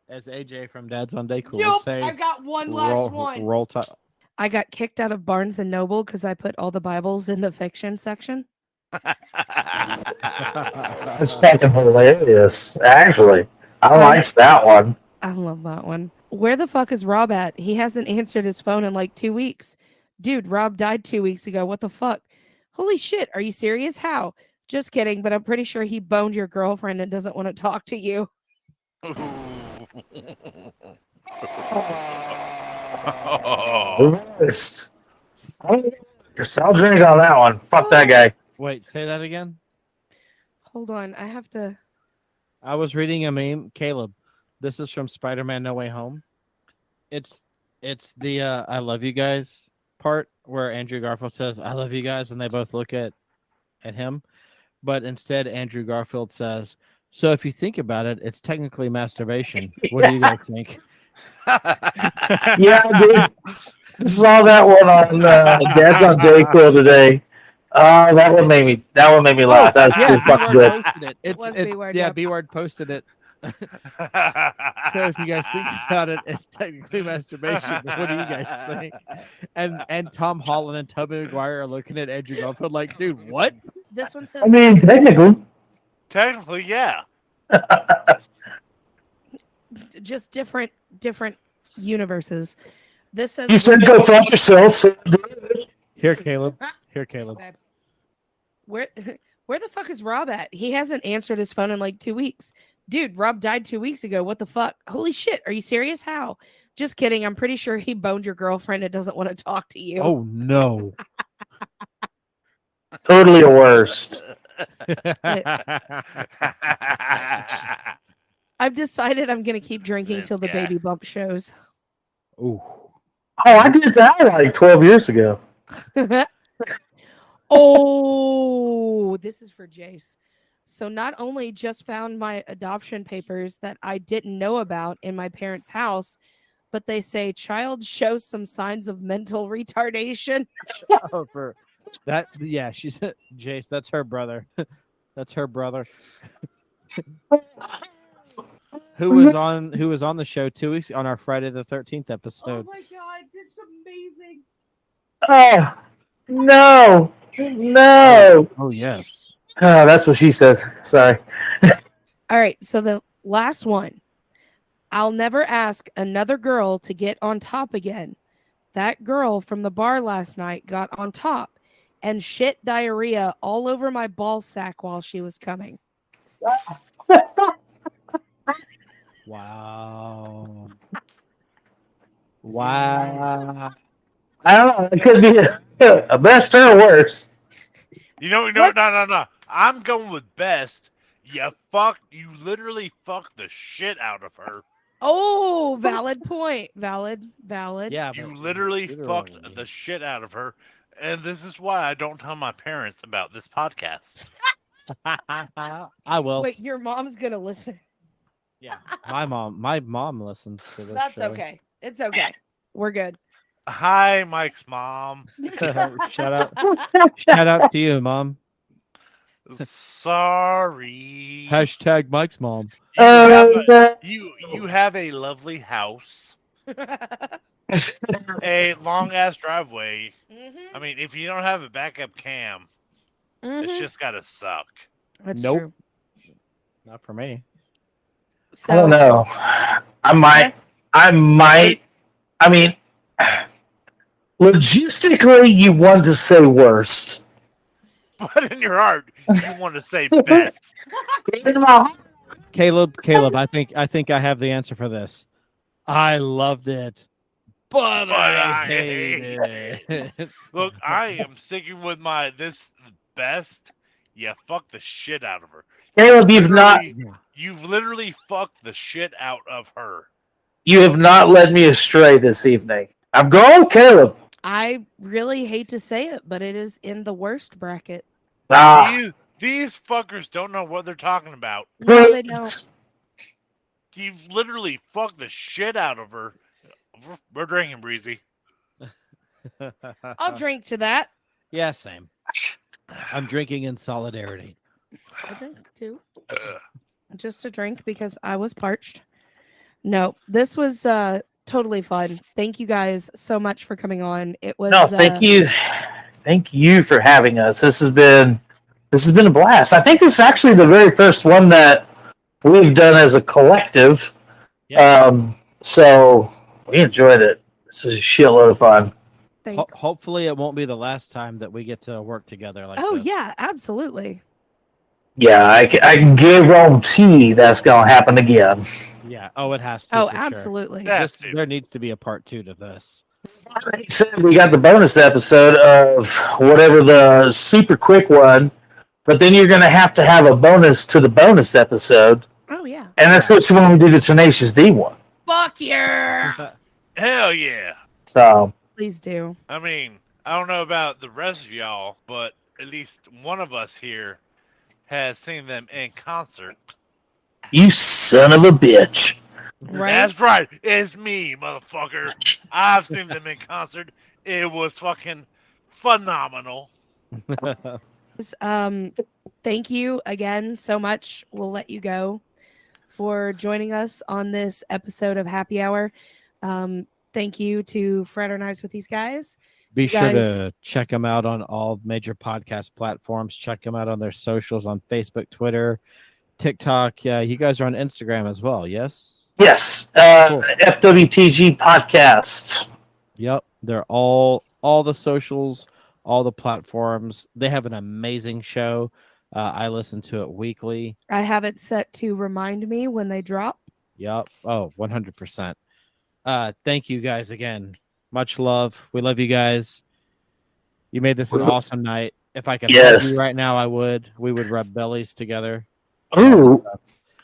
As AJ from Dad's on Day Cool would Nope, say. I got one last one. Roll Tide. I got kicked out of Barnes and Noble because I put all the Bibles in the fiction section. That's fucking hilarious. Actually, I likes that one. I love that one. Where the fuck is Rob at? He hasn't answered his phone in like 2 weeks. Dude, Rob died 2 weeks ago. What the fuck? Holy shit. Are you serious? How? Just kidding, but I'm pretty sure he boned your girlfriend and doesn't want to talk to you. Worst. I'll drink on that one. Fuck that guy. Wait, say that again. Hold on. I have to. I was reading a meme. Caleb, this is from Spider-Man No Way Home. It's the I love you guys part where Andrew Garfield says, I love you guys, and they both look at him. But instead, Andrew Garfield says, so if you think about it, it's technically masturbation. What do you guys think? Yeah, dude. I saw that one on Dad's on Day Cool today. That one made me laugh. That was pretty fucking good. Posted it. Was B-Word, Yeah, yep. B-Word posted it. So if you guys think about it, it's technically masturbation. But what do you guys think? And Tom Holland and Tobey Maguire are looking at Andrew Garfield like, dude, what? This one says. I mean, Technically, yeah. Just different universes. This says. you said go fuck yourself. So Here, Caleb. Here, Caleb. Where the fuck is Rob at? He hasn't answered his phone in like 2 weeks. Dude, Rob died 2 weeks ago. What the fuck? Holy shit. Are you serious? How? Just kidding. I'm pretty sure he boned your girlfriend and doesn't want to talk to you. Oh, no. totally a worst. I've decided I'm going to keep drinking This till the guy. baby bump shows. Ooh. Oh, I did that like 12 years ago. Oh, this is for Jace. So not only just found my adoption papers that I didn't know about in my parents' house, but they say child shows some signs of mental retardation. Oh, for that, yeah, she's Jace. That's her brother. That's her brother. who was on the show 2 weeks on our Friday the 13th episode. Oh my god, that's amazing. Oh, no. No. Oh yes. Oh, that's what she says. Sorry. All right, so the last one. I'll never ask another girl to get on top again. That girl from the bar last night got on top and shit diarrhea all over my ball sack while she was coming. Wow. Wow. I don't know. It could be a best or a worst. No. I'm going with best. You literally fucked the shit out of her. Oh, valid point. Valid. Yeah. You but literally literally. fucked the shit out of her. And this is why I don't tell my parents about this podcast. I will. Wait, your mom's gonna listen. Yeah. My mom listens to this. That's show. okay. It's okay. We're good. Hi, Mike's mom. Shout out to you, mom. Sorry. Hashtag Mike's mom. You have a lovely house, a long ass driveway. I mean, if you don't have a backup cam, it's just gotta suck. That's Nope. true. Not for me. So, I don't know. I might. I mean, logistically, you want to say worst. But in your heart, you want to say best. Caleb, I think I have the answer for this. I loved it, but I hated it. Look, I am sticking with my this best. You fucked the shit out of her. Caleb, You've literally fucked the shit out of her. you have not led me astray this evening. I'm going, Caleb. I really hate to say it, but it is in the worst bracket. These fuckers don't know what they're talking about. No, they don't. You've literally fucked the shit out of her. We're drinking, Breezy. I'll drink to that. Yeah, same. I'm drinking in solidarity. I'll drink too. just a drink because I was parched. No, this was totally fun. Thank you guys so much for coming on. It was No, thank you for having us. This has been a blast. I think this is actually the very first one that we've done as a collective. Yeah. So we enjoyed it. This is a shitload of fun. Thanks. Hopefully, it won't be the last time that we get to work together like Oh this. yeah, absolutely. Yeah, I can guarantee that's gonna happen again. Yeah. Oh, it has to. Oh, for sure. absolutely. Yeah. There needs to be a part 2 to this. Like you said, we got the bonus episode of whatever the super quick one, but then you're gonna have to have a bonus to the bonus episode, Oh yeah. and that's what you want to do the Tenacious D one. Fuck yeah. Hell yeah. So Please do. I mean, I don't know about the rest of y'all, but at least one of us here has seen them in concert. you son of a bitch. Right? That's right. It's me, motherfucker. I've seen them in concert. It was fucking phenomenal. Thank you again so much. We'll let you go for joining us on this episode of Happy Hour. Thank you to Fraternize with these guys. Be sure guys- to check them out on all major podcast platforms. Check them out on their socials on Facebook, Twitter, TikTok. Yeah, you guys are on Instagram as well, yes? Yes, Cool. FWTG podcast. Yep. They're all the socials, all the platforms. They have an amazing show. I listen to it weekly. I have it set to remind me when they drop. Yep. Oh, 100%. Thank you guys again. Much love. We love you guys. You made this an awesome night. If I could hug Yes. you right now, I would. We would rub bellies together. Ooh,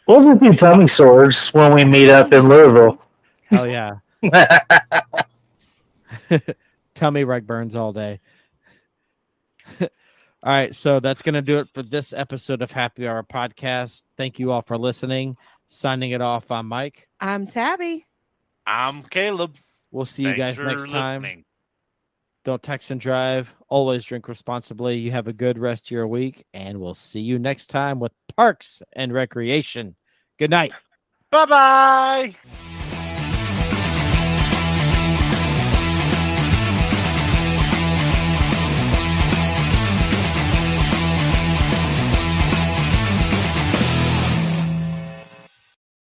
we'll just do tummy sores when we meet up in Louisville. Hell yeah. Tummy rug burns all day. All right, so that's going to do it for this episode of Happy Hour Podcast. Thank you all for listening. Signing it off, I'm Mike. I'm Tabby. I'm Caleb. We'll see you Thanks guys for next time. listening. Don't text and drive. Always drink responsibly. You have a good rest of your week, and we'll see you next time with Parks and Recreation. Good night. Bye-bye.